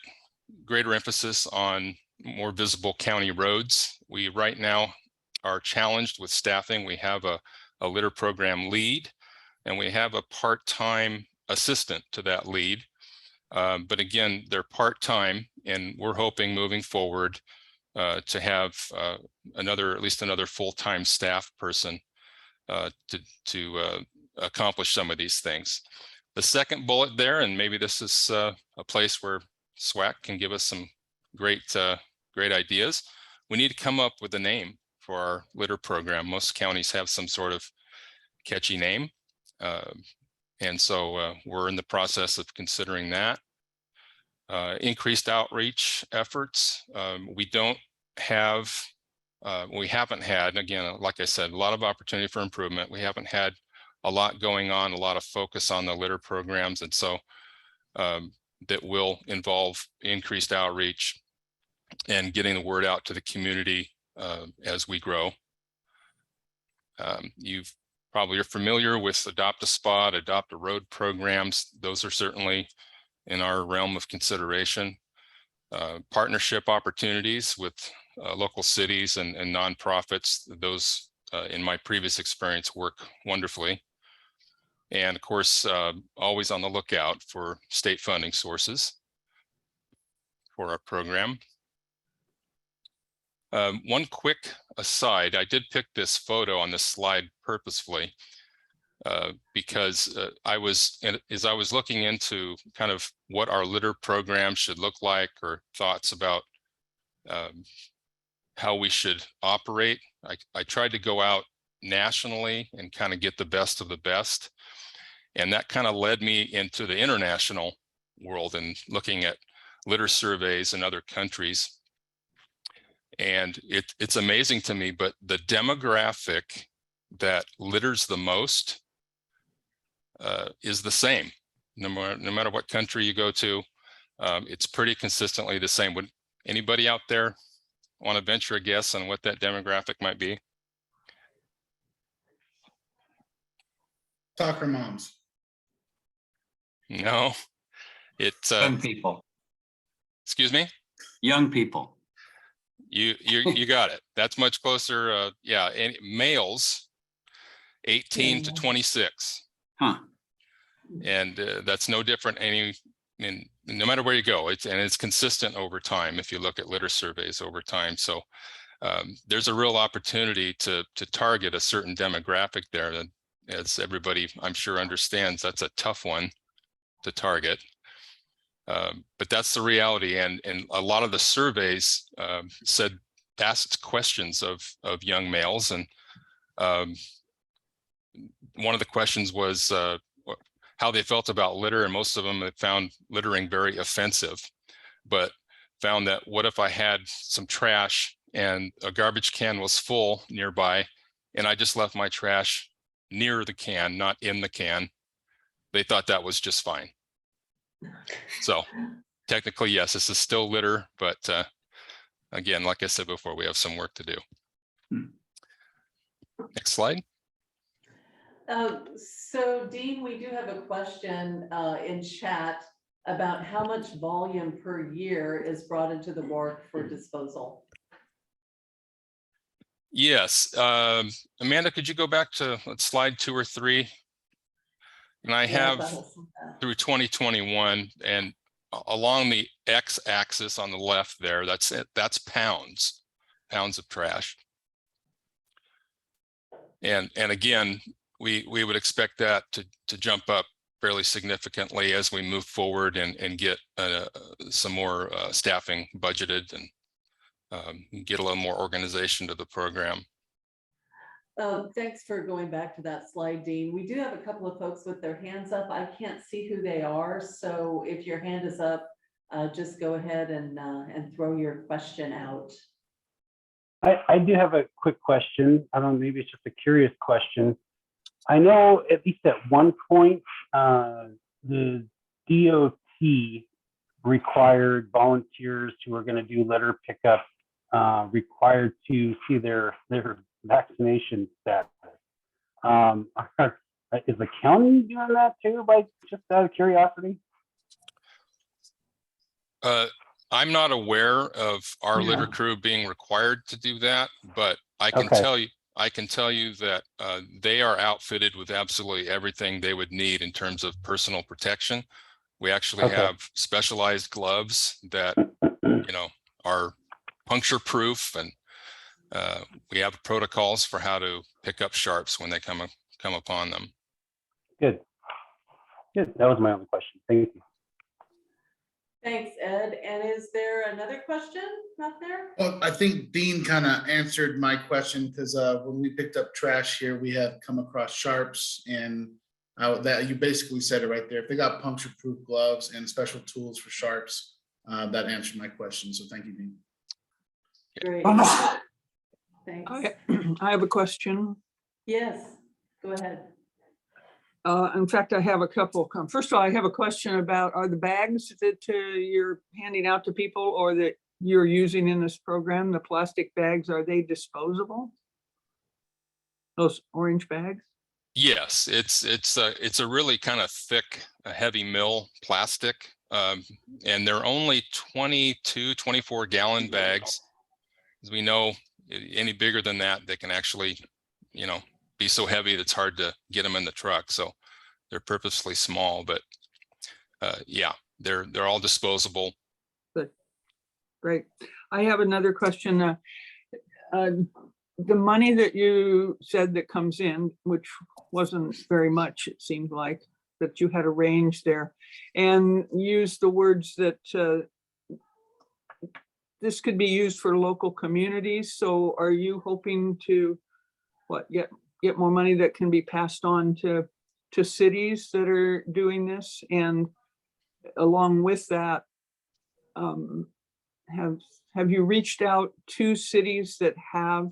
greater emphasis on more visible county roads. We right now are challenged with staffing. We have a litter program lead, and we have a part-time assistant to that lead. But again, they're part-time, and we're hoping moving forward to have at least another full-time staff person to accomplish some of these things. The second bullet there, and maybe this is a place where SWAC can give us some great ideas. We need to come up with a name for our litter program. Most counties have some sort of catchy name. And so we're in the process of considering that. Increased outreach efforts. We haven't had, again, like I said, a lot of opportunity for improvement. We haven't had a lot going on, a lot of focus on the litter programs. And so that will involve increased outreach and getting the word out to the community as we grow. You've probably are familiar with Adopt a Spot, Adopt a Road programs. Those are certainly in our realm of consideration. Partnership opportunities with local cities and nonprofits. Those, in my previous experience, work wonderfully. And of course, always on the lookout for state funding sources for our program. One quick aside, I did pick this photo on this slide purposefully because as I was looking into kind of what our litter program should look like, or thoughts about how we should operate, I tried to go out nationally and kind of get the best of the best. And that kind of led me into the international world and looking at litter surveys in other countries. And it's amazing to me, but the demographic that litters the most is the same. No matter what country you go to, it's pretty consistently the same. Would anybody out there want to venture a guess on what that demographic might be? Soccer moms. No, it's Young people. Excuse me? Young people. You got it. That's much closer. Yeah, and males 18 to 26. Huh. And that's no different no matter where you go. It's consistent over time if you look at litter surveys over time. So there's a real opportunity to target a certain demographic there. That, as everybody I'm sure understands, that's a tough one to target. But that's the reality, and a lot of the surveys asked questions of young males, and one of the questions was how they felt about litter, and most of them had found littering very offensive, but found that what if I had some trash and a garbage can was full nearby, and I just left my trash near the can, not in the can? They thought that was just fine. So technically, yes, this is still litter, but again, like I said before, we have some work to do. Next slide. So Dean, we do have a question in chat about how much volume per year is brought into the wharf for disposal. Yes, Amanda, could you go back to slide 2 or 3? And I Yeah, have through 2021, and along the x-axis on the left there, that's it. That's pounds of trash. And again, we would expect that to jump up fairly significantly as we move forward and get some more staffing budgeted and get a little more organization to the program. Thanks for going back to that slide, Dean. We do have a couple of folks with their hands up. I can't see who they are, so if your hand is up, just go ahead and throw your question out. I do have a quick question. I don't know, maybe it's just a curious question. I know at least at one point, the DOT required volunteers who are going to do litter pickup required to see their vaccination status. Is the county doing that too, by just out of curiosity? I'm not aware of our litter crew being required to do that, but I can tell you that they are outfitted with absolutely everything they would need in terms of personal protection. We actually have specialized gloves that are puncture proof, and we have protocols for how to pick up sharps when they come upon them. Good. That was my only question. Thank you. Thanks, Ed. And is there another question out there? Well, I think Dean kind of answered my question, because when we picked up trash here, we had come across sharps, and that you basically said it right there. If they got puncture-proof gloves and special tools for sharps, that answered my question. So thank you, Dean. Great. Thanks. I have a question. Yes, go ahead. In fact, I have a couple come. First of all, I have a question about, are the bags that you're handing out to people or that you're using in this program, the plastic bags, are they disposable? Those orange bags? Yes, it's a really kind of thick, heavy mill plastic, and they're only 22, 24 gallon bags. As we know, any bigger than that, they can actually, be so heavy that it's hard to get them in the truck. So they're purposely small, but yeah, they're all disposable. Good. Great. I have another question. The money that you said that comes in, which wasn't very much, it seemed like, that you had a range there, and used the words that this could be used for local communities. So are you hoping to get more money that can be passed on to cities that are doing this? And along with that, have you reached out to cities that have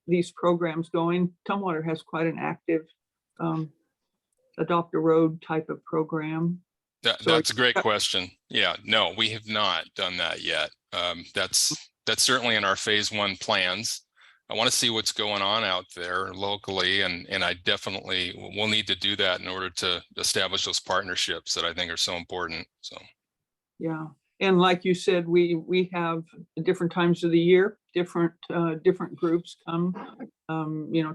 these programs going? Tumwater has quite an active Adopt a Road type of program. That's a great question. Yeah, no, we have not done that yet. That's certainly in our phase 1 plans. I want to see what's going on out there locally, and I definitely will need to do that in order to establish those partnerships that I think are so important. So yeah, and like you said, we have different times of the year, different groups come.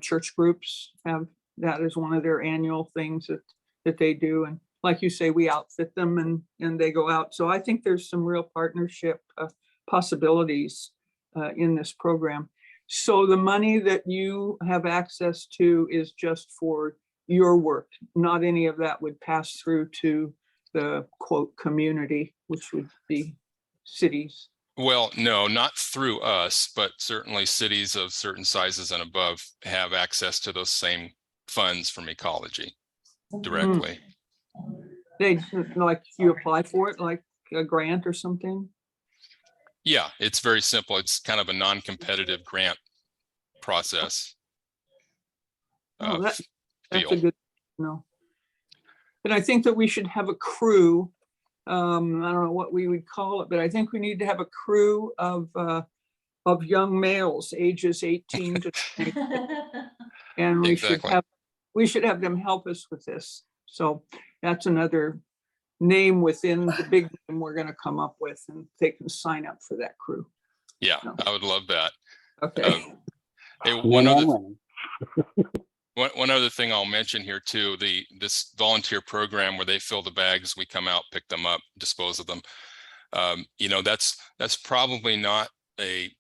Church groups have that as one of their annual things that they do, and like you say, we outfit them and they go out. So I think there's some real partnership possibilities in this program. So the money that you have access to is just for your work, not any of that would pass through to the quote community, which would be cities. Well, no, not through us, but certainly cities of certain sizes and above have access to those same funds from ecology directly. They, like, you apply for it like a grant or something? Yeah, it's very simple. It's kind of a non-competitive grant process. That's a good, And I think that we should have a crew. I don't know what we would call it, but I think we need to have a crew of young males ages 18 to 20. And we should have we should have them help us with this. So that's another name within the big name we're gonna come up with, and they can sign up for that crew. Yeah, No. I would love that. Okay. Hey, one other thing I'll mention here too, this volunteer program where they fill the bags, we come out, pick them up, dispose of them. You know, that's probably not the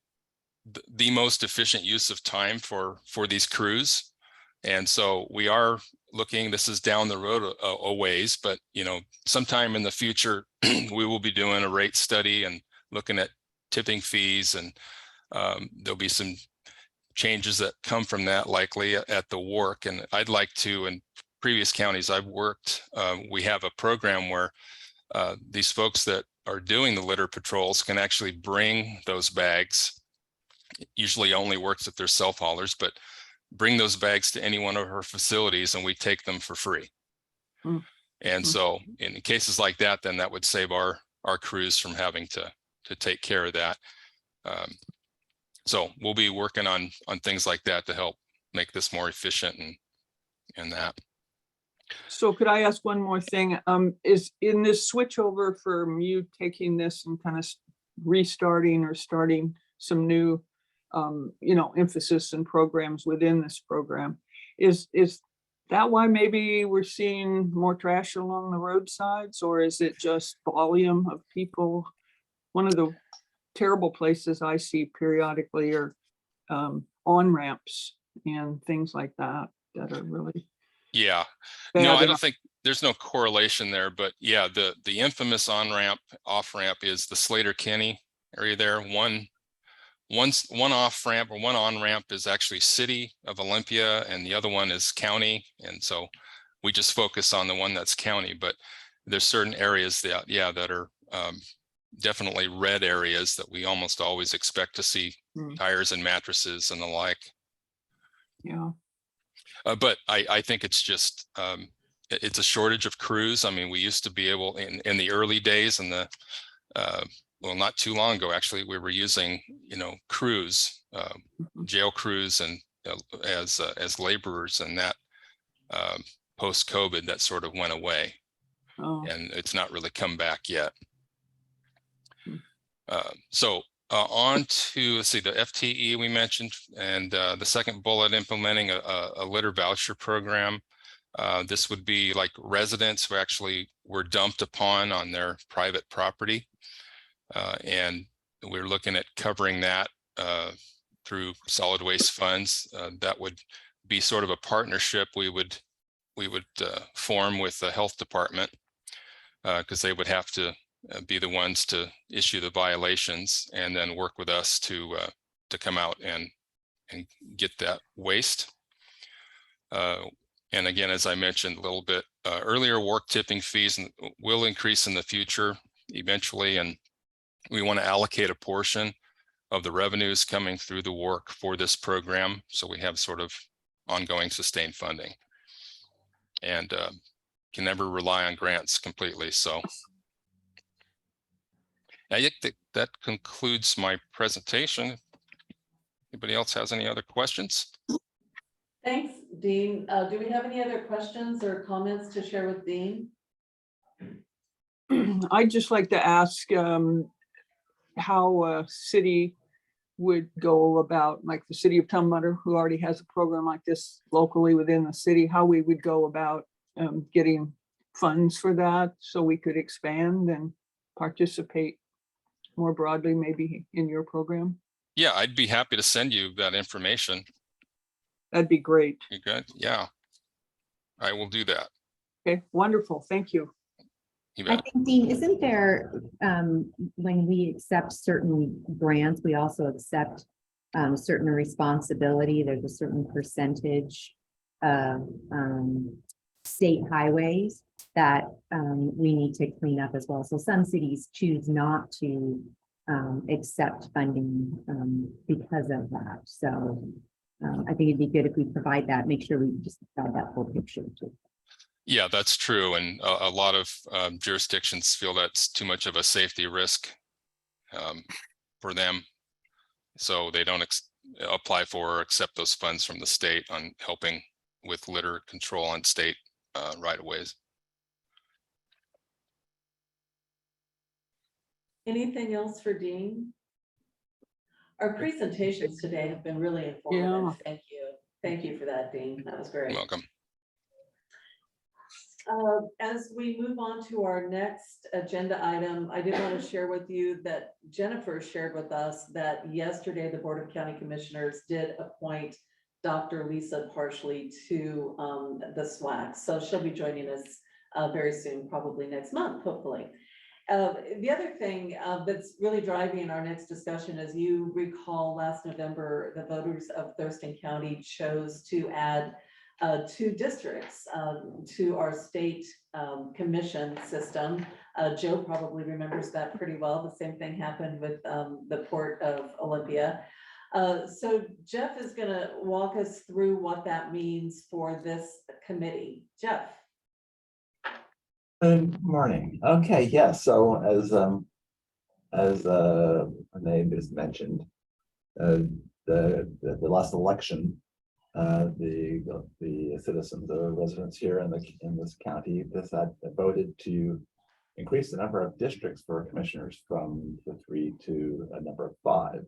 most efficient use of time for these crews. And so we are looking, this is down the road a ways, but you know, sometime in the future, we will be doing a rate study and looking at tipping fees, and there'll be some changes that come from that likely at the work. And I'd like to, in previous counties I've worked, we have a program where these folks that are doing the litter patrols can actually bring those bags. It usually only works if they're self-haulers, but bring those bags to any one of our facilities and we take them for free. And so in cases like that, then that would save our crews from having to take care of that. So we'll be working on things like that to help make this more efficient and that. So could I ask one more thing? Is in this switch over from you taking this and kind of restarting or starting some new, you know, emphasis and programs within this program, is that why maybe we're seeing more trash along the roadsides, or is it just volume of people? One of the terrible places I see periodically are on-ramps and things like that are really. Yeah, bad. no, I don't think there's no correlation there, but yeah, the infamous on-ramp, off-ramp is the Slater Kenny area there. One off-ramp or one on-ramp is actually City of Olympia, and the other one is county. And so we just focus on the one that's county, but there's certain areas that, yeah, that are definitely red areas that we almost always expect to see tires and mattresses and the like. Yeah. But I think it's just, it's a shortage of crews. I mean, we used to be able in the early days and well, not too long ago, actually, we were using, you know, crews, jail crews and as laborers, and that post-COVID that sort of went away. And it's not really come back yet. So on to, let's see, the FTE we mentioned, and the second bullet, implementing a litter voucher program. This would be like residents who actually were dumped upon on their private property. And we're looking at covering that through solid waste funds. That would be sort of a partnership we would form with the health department, because they would have to be the ones to issue the violations and then work with us to come out and get that waste. And again, as I mentioned a little bit earlier, work tipping fees will increase in the future eventually, and we want to allocate a portion of the revenues coming through the work for this program, so we have sort of ongoing sustained funding, and can never rely on grants completely. So I think that concludes my presentation. Anybody else has any other questions? Thanks, Dean. Do we have any other questions or comments to share with Dean? I'd just like to ask how a city would go about, like the city of Tumwater, who already has a program like this locally within the city, how we would go about getting funds for that so we could expand and participate more broadly, maybe in your program. Yeah, I'd be happy to send you that information. That'd be great. You good? Yeah, I will do that. Okay, wonderful. Thank you. You I bet. think, Dean, isn't there, when we accept certain grants, we also accept certain responsibility. There's a certain percentage of state highways that we need to clean up as well. So some cities choose not to accept funding because of that. So I think it'd be good if we provide that, make sure we just provide that full picture too. Yeah, that's true. And a lot of jurisdictions feel that's too much of a safety risk for them. So they don't apply for or accept those funds from the state on helping with litter control on state right of ways. Anything else for Dean? Our presentations today have been really informative. Yeah. Thank you. Thank you for that, Dean. That was great. You're welcome. As we move on to our next agenda item, I did want to share with you that Jennifer shared with us that yesterday the Board of County Commissioners did appoint Dr. Lisa Parsley to the SWAC. So she'll be joining us very soon, probably next month, hopefully. The other thing that's really driving our next discussion, as you recall, last November, the voters of Thurston County chose to add 2 districts to our state commission system. Joe probably remembers that pretty well. The same thing happened with the Port of Olympia. So Jeff is going to walk us through what that means for this committee. Jeff. Good morning. Okay, yeah, so as Renee just mentioned, the last election, the citizens, the residents here in this county voted to increase the number of districts for commissioners from the 3 to a number of 5.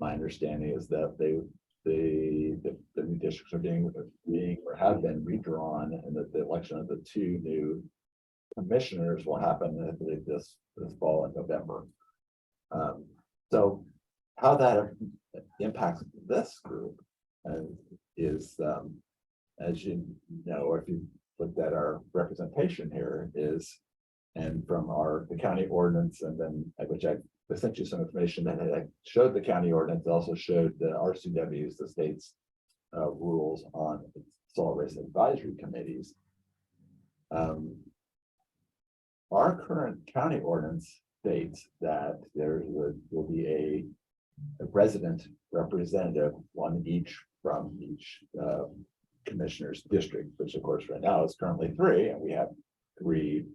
My understanding is that the new districts are being or have been redrawn, and that the election of the 2 new commissioners will happen this fall in November. So how that impacts this group is, as you know, or if you looked at our representation here, is, and from the county ordinance, and then which I sent you some information that I showed the county ordinance, also showed the RCWs, the state's rules on solid waste advisory committees. Our current county ordinance states that there will be a resident representative, one each from each commissioner's district, which of course right now is currently 3, and we have 3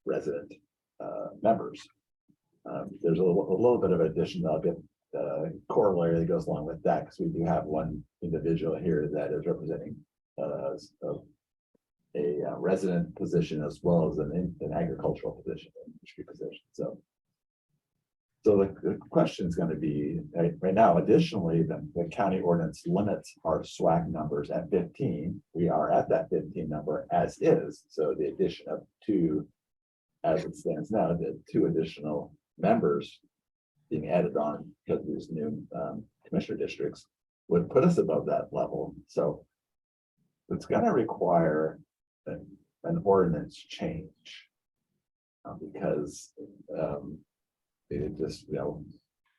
resident members. There's a little bit of addition that'll get corollary that goes along with that, because we do have one individual here that is representing a resident position as well as an agricultural position, industry position. So the question is going to be right now. Additionally, the county ordinance limits our SWAC numbers at 15. We are at that 15 number as is. So the addition of 2, as it stands now, the 2 additional members being added on because of these new commissioner districts would put us above that level. So it's going to require an ordinance change because it just, you know,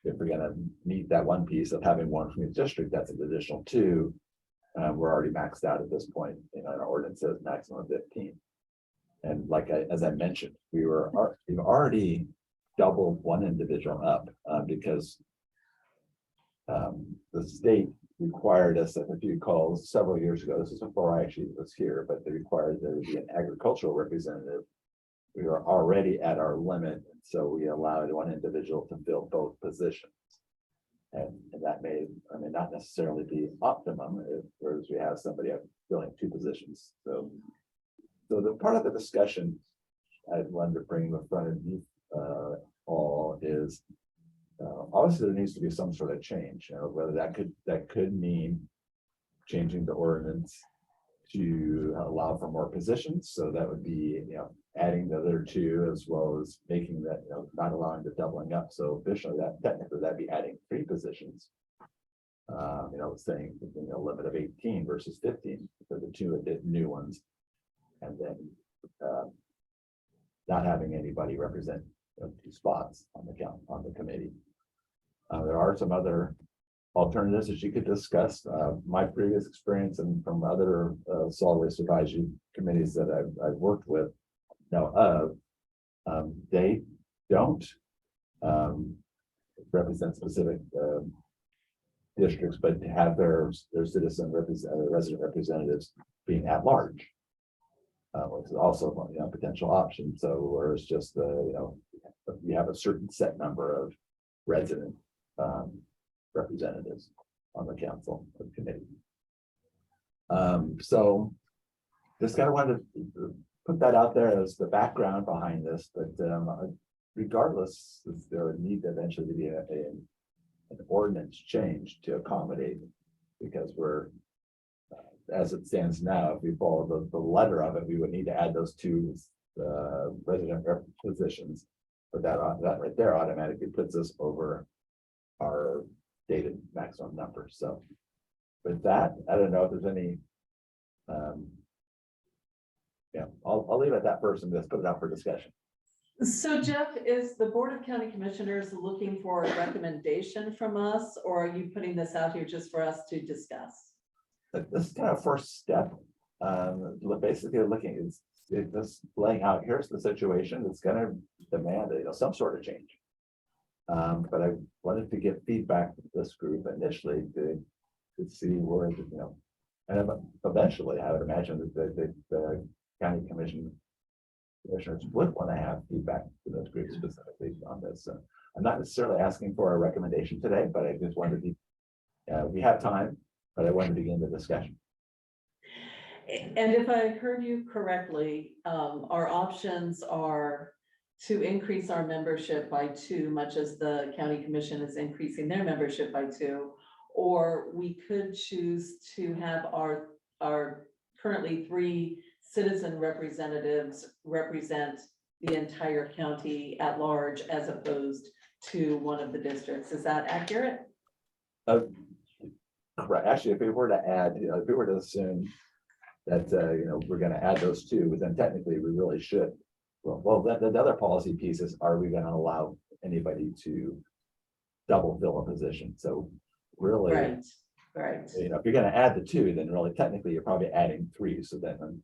if we're going to meet that one piece of having 1 from each district, that's an additional 2. We're already maxed out at this point. You know, our ordinance says maximum 15. And like as I mentioned, we've already doubled one individual up because the state required us, if you recall, several years ago. This is before I actually was here, but they required there to be an agricultural representative. We were already at our limit, so we allowed one individual to fill both positions. And that may, I mean, not necessarily be optimum, whereas we have somebody filling 2 positions. So the part of the discussion I'd wanted to bring in front of you all is obviously there needs to be some sort of change. You know, whether that could mean changing the ordinance to allow for more positions. So that would be, you know, adding the other 2, as well as making that, you know, not allowing the doubling up. So officially, that technically that'd be adding 3 positions. You know, saying a limit of 18 versus 15 for the 2 new ones, and then not having anybody represent 2 spots on the committee. There are some other alternatives that you could discuss. My previous experience and from other solid waste advisory committees that I've worked with know of, they don't represent specific districts, but to have their citizen resident representatives being at large, which is also a potential option. So whereas just you have a certain set number of resident representatives on the council or committee. So just kind of wanted to put that out there as the background behind this, but regardless, there would need to eventually be an ordinance change to accommodate, because we're, as it stands now, if we follow the letter of it, we would need to add those two resident rep positions. But that right there automatically puts us over our stated maximum number. So with that, I don't know if there's any. Yeah, I'll leave it at that first and just put it out for discussion. So Jeff, is the Board of County Commissioners looking for a recommendation from us, or are you putting this out here just for us to discuss? This is kind of first step. Basically looking is just laying out, here's the situation that's going to demand some sort of change. But I wanted to get feedback from this group initially to see where, and eventually I would imagine that the county commissioners would want to have feedback to those groups specifically on this. So I'm not necessarily asking for a recommendation today, but I just wanted to we have time, but I wanted to begin the discussion. And if I heard you correctly, our options are to increase our membership by 2, much as the county commission is increasing their membership by 2, or we could choose to have our currently 3 citizen representatives represent the entire county at large, as opposed to one of the districts. Is that accurate? Correct. Actually, if we were to add, if we were to assume that we're going to add those 2, then technically we really should. Well, the other policy piece is, are we going to allow anybody to double fill a position? So really, right. If you're going to add the 2, then really technically you're probably adding 3. So then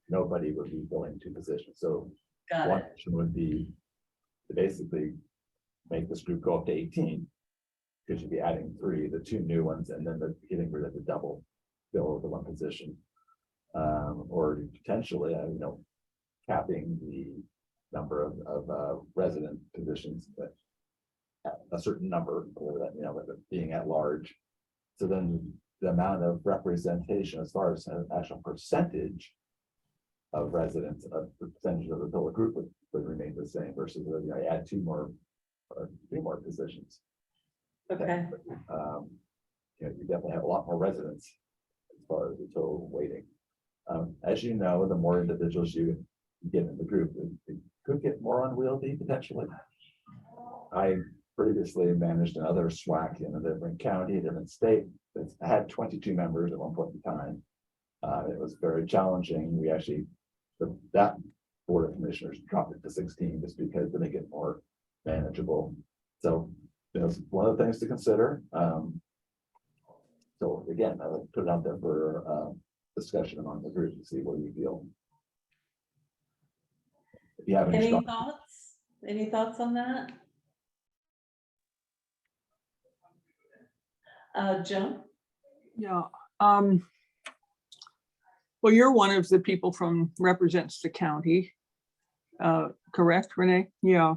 nobody would be filling 2 positions. So one option would be to basically make this group go up to 18, because you'd be adding 3, the 2 new ones, and then getting rid of the double fill of the 1 position. Or potentially, capping the number of resident positions, but a certain number, or that, being at large. So then the amount of representation as far as an actual percentage of residents, of the percentage of the total group would remain the same, versus add 2 more or 3 more positions. Okay. You definitely have a lot more residents as far as the total weighting. As you know, the more individuals you get in the group, it could get more unwieldy potentially. I previously managed another SWAC in a different county, a different state, that had 22 members at one point in time. It was very challenging. We actually, that Board of Commissioners dropped it to 16 just because to make it more manageable. So it's one of the things to consider. So again, I would put it out there for discussion among the group to see what you feel. If you have any thoughts? Any thoughts on that? Joan? Yeah. Well, you're one of the people from represents the county, correct, Renee? Yeah.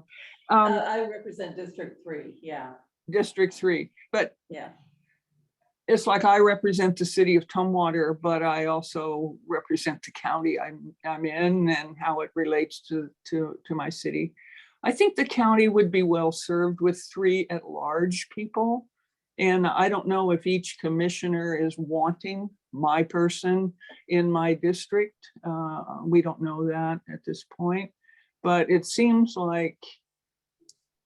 I represent District 3. Yeah. District 3, but yeah, it's like I represent the city of Tumwater, but I also represent the county I'm in and how it relates to my city. I think the county would be well served with 3 at-large people. And I don't know if each commissioner is wanting my person in my district. We don't know that at this point, but it seems like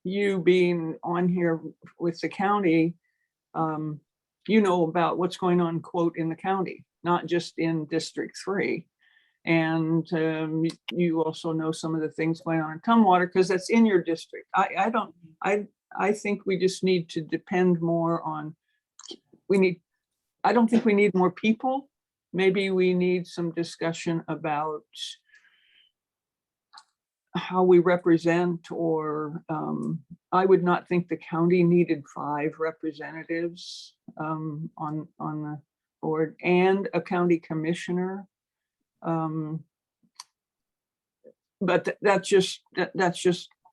you being on here with the county, about what's going on, quote, in the county, not just in District 3. And you also know some of the things going on in Tumwater, because that's in your district. I think we just need to depend more on, I don't think we need more people. Maybe we need some discussion about how we represent, or I would not think the county needed 5 representatives on the board and a county commissioner. But that's just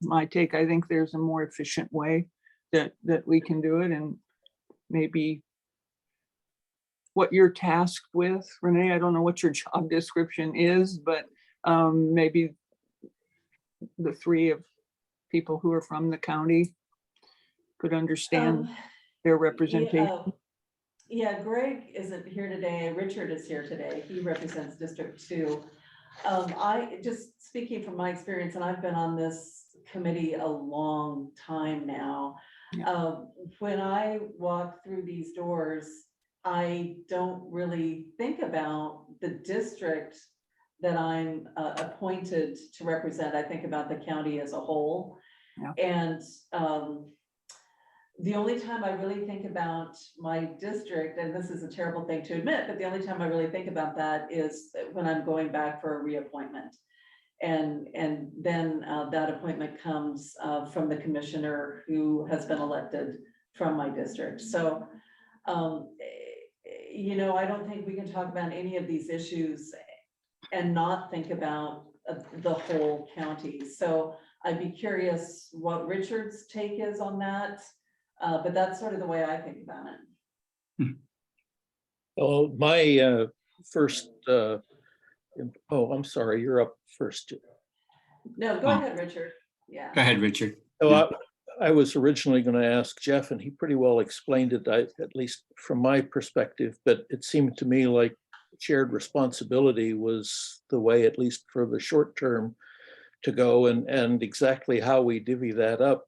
my take. I think there's a more efficient way that we can do it, and maybe what you're tasked with, Renee. I don't know what your job description is, but maybe the three of people who are from the county could understand their representation. Yeah, Greg isn't here today. Richard is here today. He represents District 2. I just speaking from my experience, and I've been on this committee a long time now. When I walk through these doors, I don't really think about the district that I'm appointed to represent. I think about the county as a whole. And the only time I really think about my district, and this is a terrible thing to admit, but the only time I really think about that is when I'm going back for a reappointment. And then that appointment comes from the commissioner who has been elected from my district. So, you know, I don't think we can talk about any of these issues and not think about the whole county. So I'd be curious what Richard's take is on that. But that's sort of the way I think about it. Oh, my first, oh, I'm sorry, you're up first. No, go ahead, Richard. Yeah. Go ahead, Richard. Oh, I was originally going to ask Jeff, and he pretty well explained it, at least from my perspective, but it seemed to me like shared responsibility was the way, at least for the short term, to go, and exactly how we divvy that up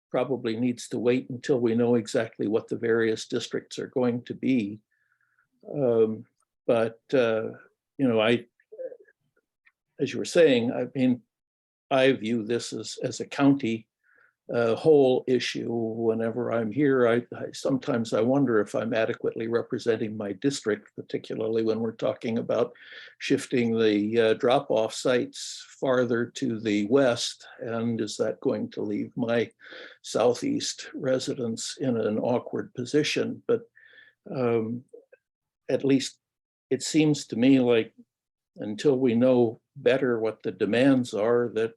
probably needs to wait until we know exactly what the various districts are going to be. But you know, as you were saying, I mean, I view this as a county whole issue. Whenever I'm here, I sometimes wonder if I'm adequately representing my district, particularly when we're talking about shifting the drop-off sites farther to the west. And is that going to leave my southeast residents in an awkward position? But at least it seems to me like until we know better what the demands are, that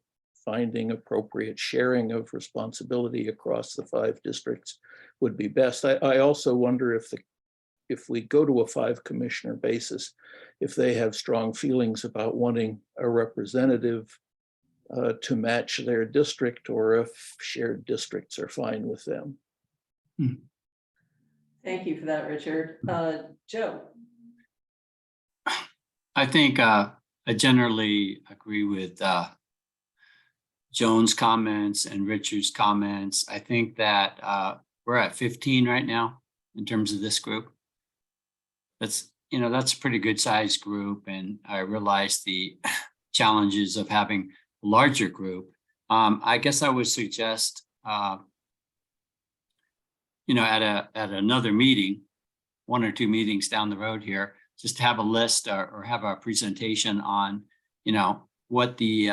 finding appropriate sharing of responsibility across the 5 districts would be best. I also wonder if we go to a 5-commissioner basis, if they have strong feelings about wanting a representative to match their district, or if shared districts are fine with them. Thank you for that, Richard. Joe. I think I generally agree with Joan's comments and Richard's comments. I think that we're at 15 right now in terms of this group. That's, you know, that's a pretty good sized group. And I realize the challenges of having a larger group. I guess I would suggest, you know, at another meeting, 1 or 2 meetings down the road here, just have a list or have a presentation on, you know, what the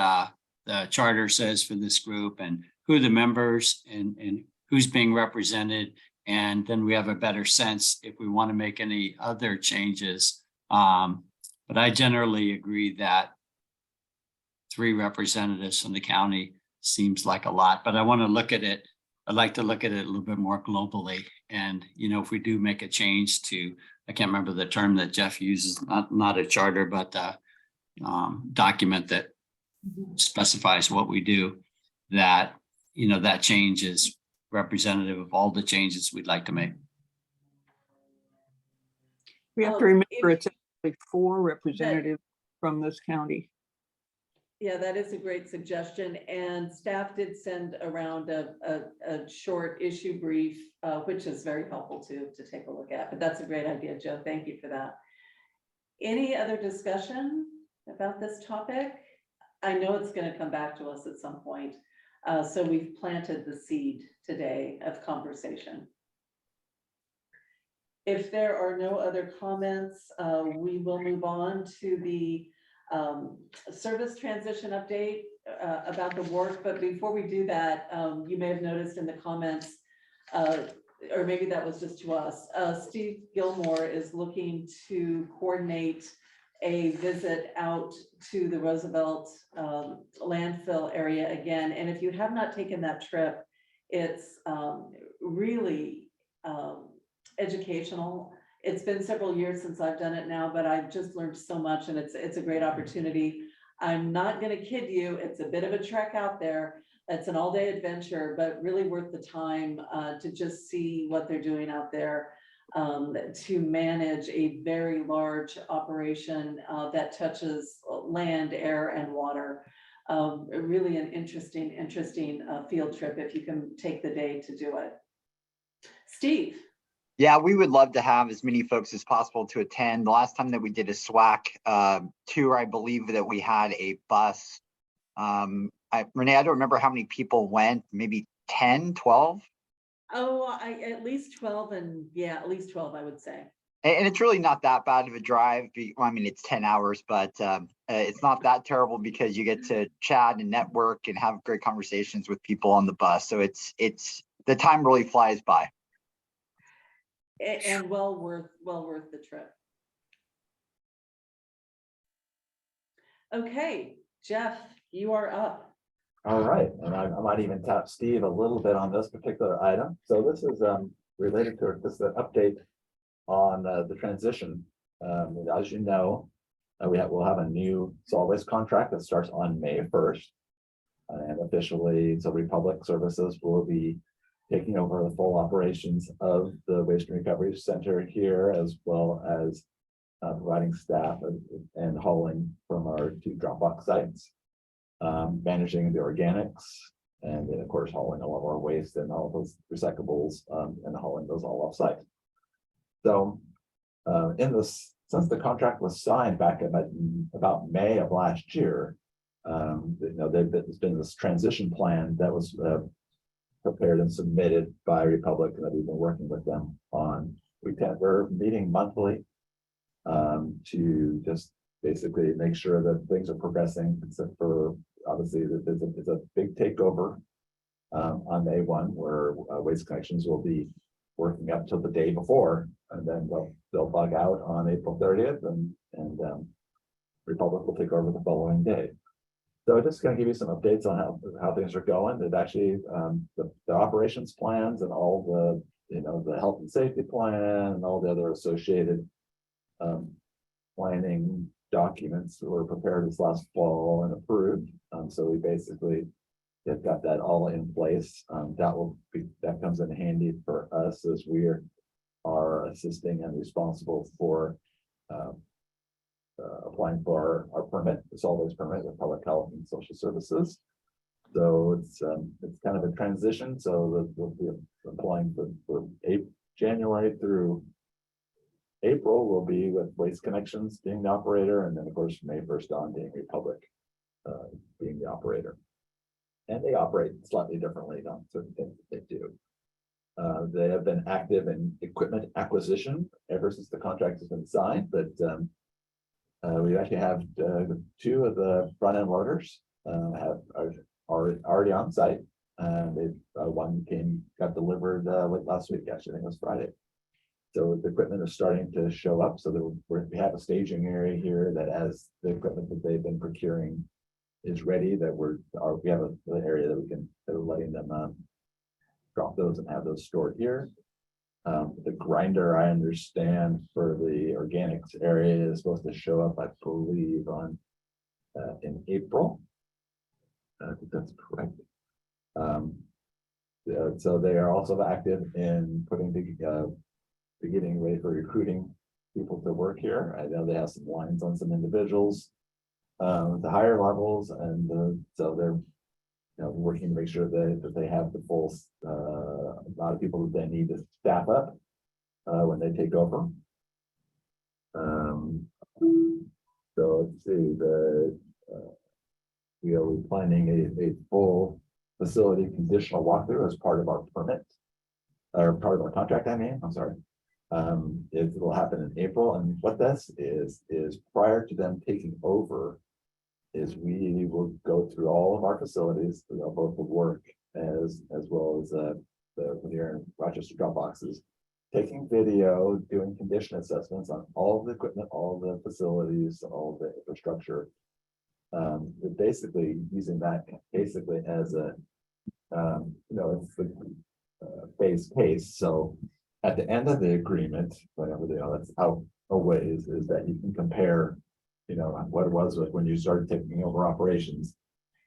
charter says for this group and who the members and who's being represented. And then we have a better sense if we want to make any other changes. But I generally agree that 3 representatives from the county seems like a lot, but I want to look at it. I'd like to look at it a little bit more globally. And, you know, if we do make a change to, I can't remember the term that Jeff uses, not a charter, but a document that specifies what we do, that, you know, that change is representative of all the changes we'd like to make. We have to remember it's actually 4 representatives from this county. Yeah, that is a great suggestion. And staff did send around a short issue brief, which is very helpful to take a look at. But that's a great idea, Joe. Thank you for that. Any other discussion about this topic? I know it's going to come back to us at some point. So we've planted the seed today of conversation. If there are no other comments, we will move on to the service transition update about the work. But before we do that, you may have noticed in the comments, or maybe that was just to us, Steve Gilmore is looking to coordinate a visit out to the Roosevelt landfill area again. And if you have not taken that trip, it's really educational. It's been several years since I've done it now, but I've just learned so much and it's a great opportunity. I'm not gonna kid you, it's a bit of a trek out there. It's an all-day adventure, but really worth the time to just see what they're doing out there, to manage a very large operation that touches land, air, and water. Really an interesting field trip if you can take the day to do it. Steve. Yeah, we would love to have as many folks as possible to attend. The last time that we did a SWAC tour, I believe that we had a bus. Renee, I don't remember how many people went, maybe 10, 12? Oh, at least 12, and yeah, at least 12, I would say. And it's really not that bad of a drive. Well, I mean, it's 10 hours, but it's not that terrible because you get to chat and network and have great conversations with people on the bus. So it's the time really flies by. And well worth the trip. Okay, Jeff, you are up. All right, and I might even tap Steve a little bit on this particular item. So this is related to this an update on the transition. As you know, we'll have a new solid waste contract that starts on May 1st. And officially, so Republic Services will be taking over the full operations of the Waste and Recovery Center here, as well as providing staff and hauling from our 2 drop-off sites. Managing the organics, and then of course hauling all of our waste and all of those recyclables, and hauling those all off site. So since the contract was signed back in about May of last year, there's been this transition plan that was prepared and submitted by Republic that we've been working with them on. We're meeting monthly to just basically make sure that things are progressing, except for obviously there's a big takeover on May 1 where Waste Connections will be working up till the day before, and then they'll bug out on April 30th, and Republic will take over the following day. So I'm just going to give you some updates on how things are going. That actually the operations plans and all the health and safety plan and all the other associated planning documents that were prepared this last fall and approved. So we basically have got that all in place. That comes in handy for us as we are assisting and responsible for applying for our permit, the solid waste permit with Public Health and Social Services. So it's kind of a transition. So we'll be applying for January through April will be with Waste Connections being the operator, and then of course May 1st on being Republic being the operator. And they operate slightly differently on certain things that they do. They have been active in equipment acquisition ever since the contract has been signed, but we actually have 2 of the front end loaders are already on site. One got delivered late last week, actually, I think it was Friday. So the equipment is starting to show up. So we have a staging area here that as the equipment that they've been procuring is ready, that we have an area that we're letting them drop those and have those stored here. The grinder, I understand, for the organics area is supposed to show up, I believe, in April. I think that's correct. So they are also active in getting ready for recruiting people to work here. I know they have some lines on some individuals, the higher levels, and so they're working to make sure that they have the full amount of people that they need to staff up when they take over. So let's see, we are planning a full facility conditional walkthrough as part of our permit, or part of our contract, I'm sorry. It will happen in April, and what this is prior to them taking over, is we will go through all of our facilities, both the work as well as the Rochester drop boxes, taking video, doing condition assessments on all of the equipment, all the facilities, all the infrastructure. Basically using that basically as a it's the base case. So at the end of the agreement, whenever that's out a ways, is that you can compare, what it was like when you started taking over operations.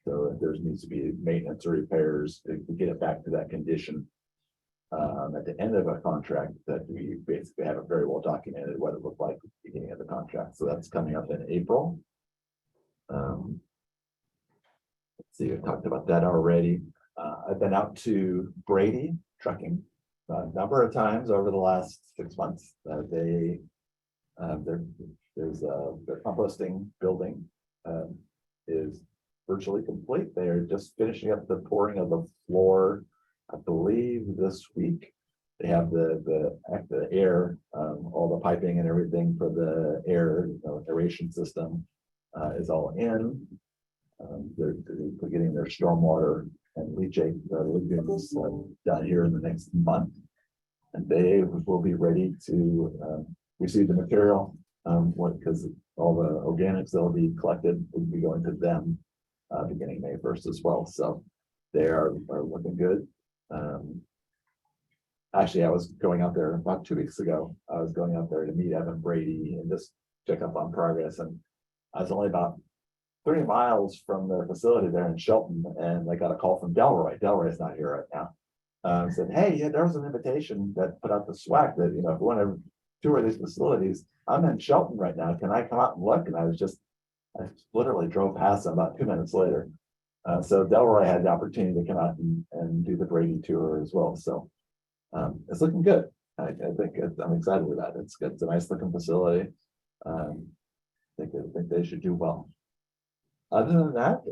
So if there needs to be maintenance or repairs to get it back to that condition. At the end of a contract, that we basically have it very well documented what it looked like at the beginning of the contract. So that's coming up in April. Let's see, I talked about that already. I've been out to Brady Trucking a number of times over the last 6 months. Their composting building is virtually complete. They're just finishing up the pouring of the floor, I believe, this week. They have the air, all the piping and everything for the air, aeration system is all in. They're getting their stormwater and leachate lagoons done here in the next month. And they will be ready to receive the material, because all the organics that will be collected will be going to them beginning May 1st as well. So they are looking good. Actually, I was going out there about 2 weeks ago. I was going out there to meet Evan Brady and just check up on progress. And I was only about 30 miles from their facility there in Shelton, and I got a call from Delroy. Delroy's not here right now. Said, hey, yeah, there was an invitation that put out the SWAC that, if you want to tour these facilities, I'm in Shelton right now. Can I come out and look? And I literally drove past them about 2 minutes later. So Delroy had the opportunity to come out and do the Brady tour as well. So it's looking good. I think I'm excited with that. It's good. It's a nice looking facility. I think they should do well. Other than that,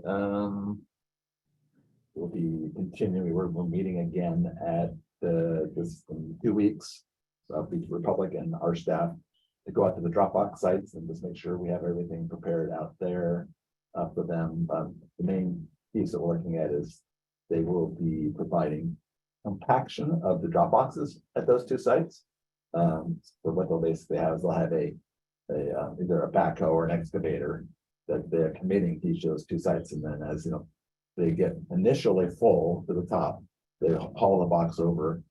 we'll be continuing. We're meeting again at this in 2 weeks. So Beach Republic and our staff to go out to the Dropbox sites and just make sure we have everything prepared out there for them. The main piece that we're looking at is they will be providing compaction of the drop boxes at those 2 sites. So what they'll basically have is they'll have either a backhoe or an excavator that they're committing to each of those 2 sites, and then as they get initially full to the top, they haul the box over,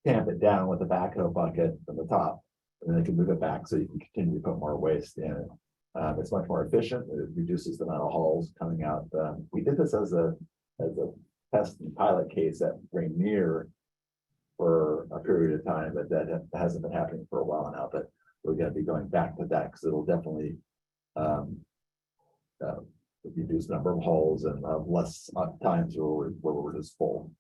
tamp it down with a backhoe bucket from the top, and then they can move it back so you can continue to put more waste in it. It's much more efficient. It reduces the amount of hauls coming out. We did this as a test and pilot case at Rainier for a period of time, but that hasn't been happening for a while now. But we're going to be going back to that because it'll definitely reduce the number of hauls and less times where we're just full.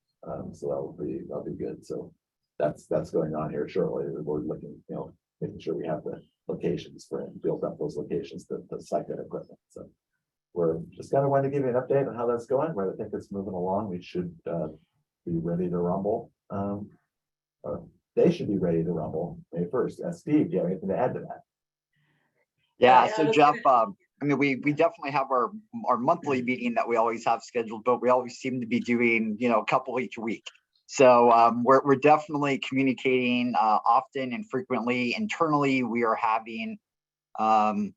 So that'll be good. So that's going on here shortly. We're looking, making sure we have the locations for it, build up those locations to site that equipment. So we're just kind of wanting to give you an update on how that's going. Where I think it's moving along. We should be ready to rumble. They should be ready to rumble May 1st. Steve, do you have anything to add to that? Yeah, so Jeff, we definitely have our monthly meeting that we always have scheduled, but we always seem to be doing, a couple each week. So we're definitely communicating often and frequently. Internally, we are having 4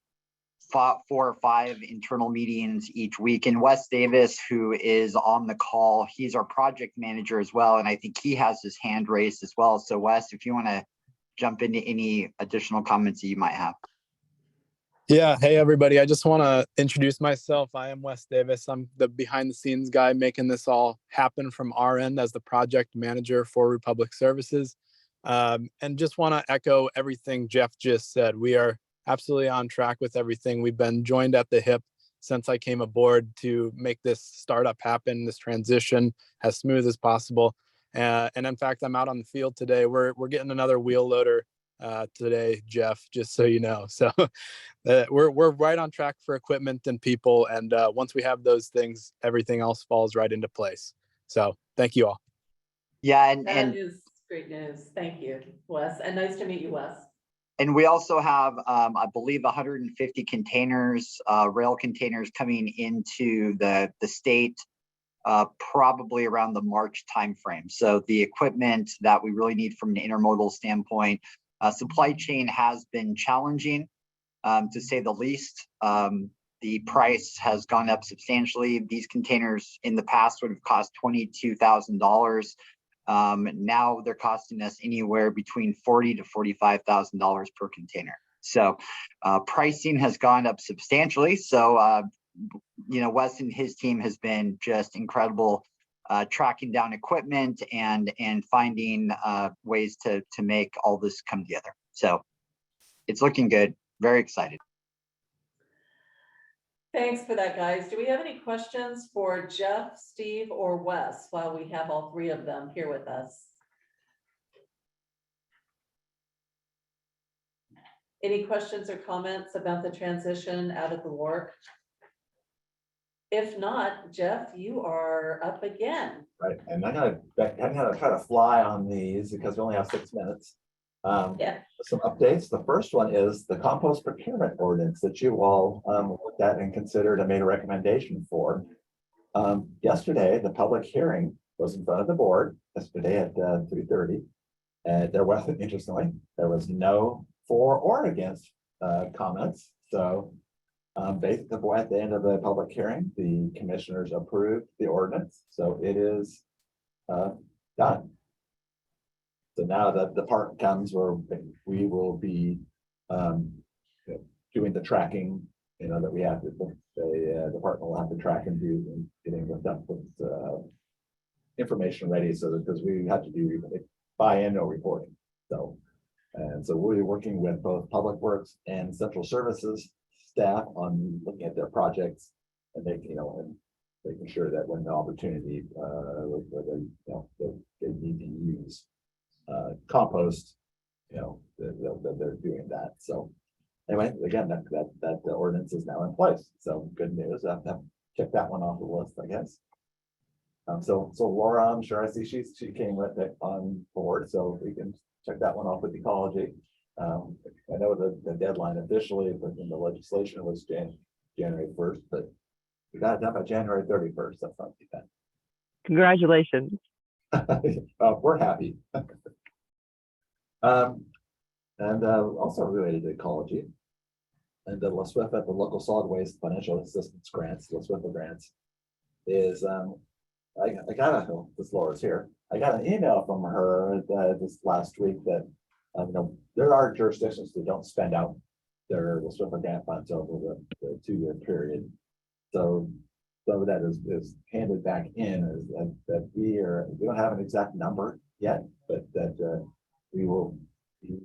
or 5 internal meetings each week. And Wes Davis, who is on the call, he's our project manager as well. And I think he has his hand raised as well. So Wes, if you want to jump into any additional comments that you might have. Yeah. Hey, everybody. I just want to introduce myself. I am Wes Davis. I'm the behind the scenes guy making this all happen from our end as the project manager for Republic Services. And just want to echo everything Jeff just said. We are absolutely on track with everything. We've been joined at the hip since I came aboard to make this startup happen, this transition as smooth as possible. And in fact, I'm out on the field today. We're getting another wheel loader today, Jeff, just so you know. So we're right on track for equipment and people. And once we have those things, everything else falls right into place. So thank you all. Yeah, That is great news. Thank you, Wes. And nice to meet you, Wes. And we also have, I believe, 150 containers, rail containers coming into the state probably around the March timeframe. So the equipment that we really need from an intermodal standpoint, supply chain has been challenging, to say the least. The price has gone up substantially. These containers in the past would have cost $22,000. Now they're costing us anywhere between $40,000 to $45,000 per container. So pricing has gone up substantially. So, Wes and his team has been just incredible, tracking down equipment and finding ways to make all this come together. So it's looking good. Very excited. Thanks for that, guys. Do we have any questions for Jeff, Steve, or Wes while we have all three of them here with us? Any questions or comments about the transition out of the work? If not, Jeff, you are up again. Right, and I'm gonna try to fly on these because we only have 6 minutes. Yeah. Some updates. The first one is the compost procurement ordinance that you all looked at and considered and made a recommendation for. Yesterday, the public hearing was in front of the board yesterday at 3:30. And there was, interestingly, there was no for or against comments. So basically at the end of the public hearing, the commissioners approved the ordinance. So it is done. So now that the part comes where we will be doing the tracking, that we have to, the department will have to track and do and getting the information ready. So that, because we have to do biannual reporting. So, and so we'll be working with both Public Works and Central Services staff on looking at their projects and making, and making sure that when the opportunity, they need to use compost, that they're doing that. So anyway, again, that the ordinance is now in place. So good news. I have to check that one off the list, I guess. So Laura, I'm sure I see she came with it on board, so we can check that one off with ecology. I know the deadline officially within the legislation was January 1st, but we got it done by January 31st. That's not too bad. Congratulations. We're happy. And also related to ecology, and the LaSwift at the local solid waste financial assistance grants, LaSwift grants, is I got this Laura's here. I got an email from her this last week that there are jurisdictions that don't spend out their LaSwift grant funds over the 2-year period. So some of that is handed back in as that we don't have an exact number yet, but that we will be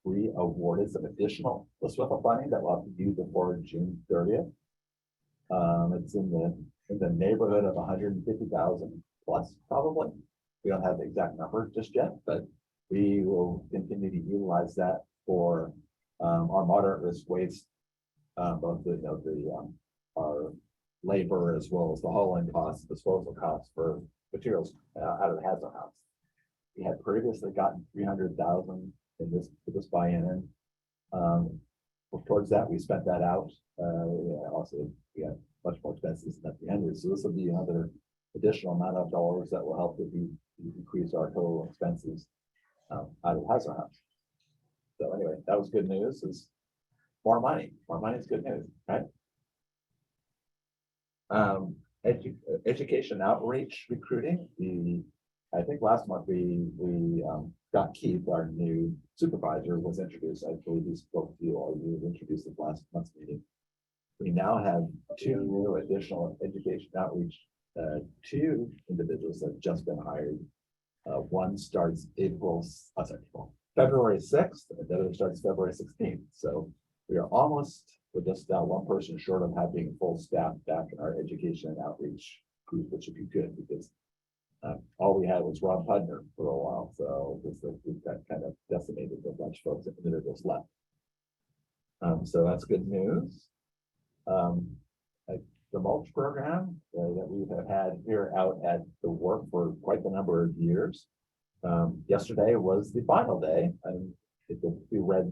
re-awarded some additional LaSwift funding that we'll have to use before June 30th. It's in the neighborhood of 150,000 plus, probably. We don't have the exact number just yet, but we will continue to utilize that for our moderate risk waste, both our labor as well as the hauling costs, disposal costs for materials out of the hazard house. We had previously gotten 300,000 in this buy-in. Towards that, we spent that out. Also, we had much more expenses than 300. So this will be another additional amount of dollars that will help to decrease our total expenses out of hazard house. So anyway, that was good news. Is more money. More money is good news, right? Education outreach recruiting. I think last month we got Keith, our new supervisor, was introduced. I believe he spoke to you all. You introduced at last month's meeting. We now have 2 new additional education outreach, 2 individuals that have just been hired. One starts February 6th, and the other starts February 16th. So we are almost, with just now 1 person short of having full staff back in our education and outreach group, which would be good because all we had was Rob Pudner for a while. So we've got kind of decimated a bunch of folks and individuals left. So that's good news. The mulch program that we have had here out at the work for quite the number of years. Yesterday was the final day, and we read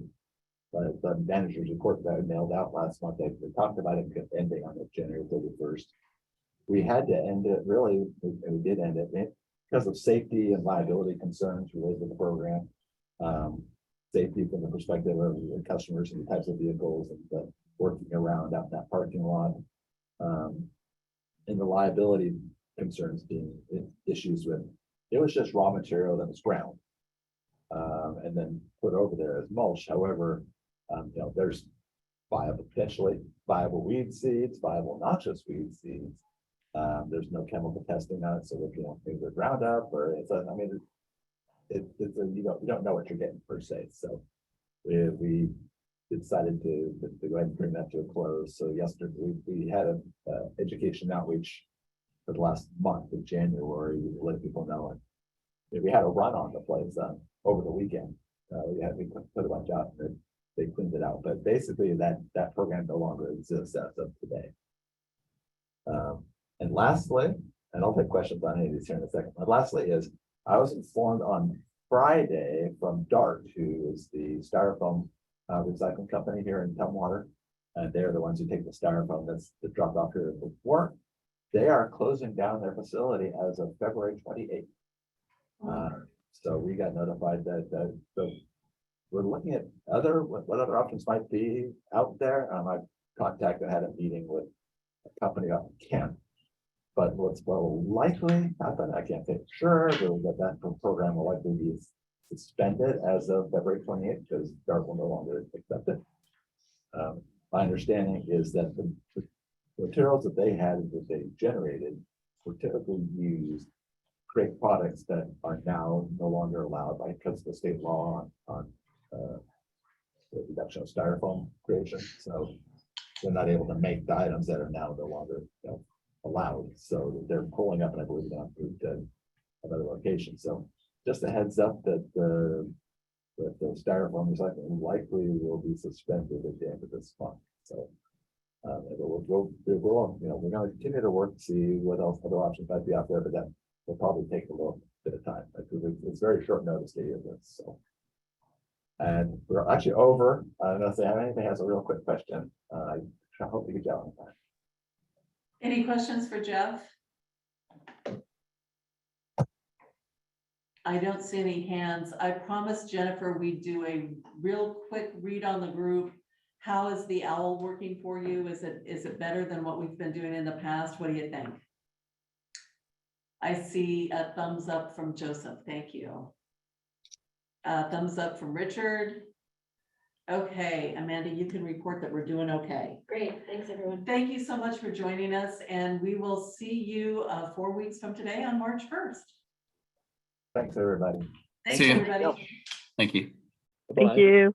the manager's report that I mailed out last month. They talked about it ending on January 31st. We had to end it really, and we did end it because of safety and liability concerns related to the program. Safety from the perspective of the customers and the types of vehicles and the working around out in that parking lot. And the liability concerns being issues with it was just raw material that was ground. And then put over there as mulch. However, you know, there's potentially viable weed seeds, viable noxious weed seeds. There's no chemical testing on it, so if you don't think they're ground up or it's, I mean, you don't know what you're getting per se. So we decided to go ahead and bring that to a close. So yesterday we had a education outreach for the last month of January. We let people know, and we had a run on the place over the weekend. We put a bunch out and they cleaned it out, but basically that program no longer exists as of today. And lastly, and I'll take questions on any of these here in a second, but lastly is I was informed on Friday from DART, who is the styrofoam recycling company here in Tumwater. And they're the ones who take the styrofoam that's dropped off here before. They are closing down their facility as of February 28th. So we got notified that we're looking at what other options might be out there. I had a meeting with a company up in Kent. But what's well likely happen, I can't say for sure, that program will likely be suspended as of February 28th because DART will no longer accept it. My understanding is that the materials that they had that they generated were typically used to create products that are now no longer allowed because of the state law on the reduction of styrofoam creation. So they're not able to make the items that are now no longer, you know, allowed. So they're pulling up, and I believe they're moved to another location. So just a heads up that the styrofoam recycling likely will be suspended at the end of this month. So we're going to continue to work to see what else other options might be out there, but that will probably take a little bit of time because it's very short notice to hear this. So, and we're actually over. I don't know if anybody has a real quick question. I hope we get you on that. Any questions for Jeff? I don't see any hands. I promised Jennifer we'd do a real quick read on the group. How is the OWL working for you? Is it better than what we've been doing in the past? What do you think? I see a thumbs up from Joseph. Thank you. Thumbs up from Richard. Okay, Amanda, you can report that we're doing okay. Great, thanks everyone. Thank you so much for joining us, and we will see you 4 weeks from today on March 1st. Thanks, everybody. Thanks, See you. everybody. Thank you. Thank you.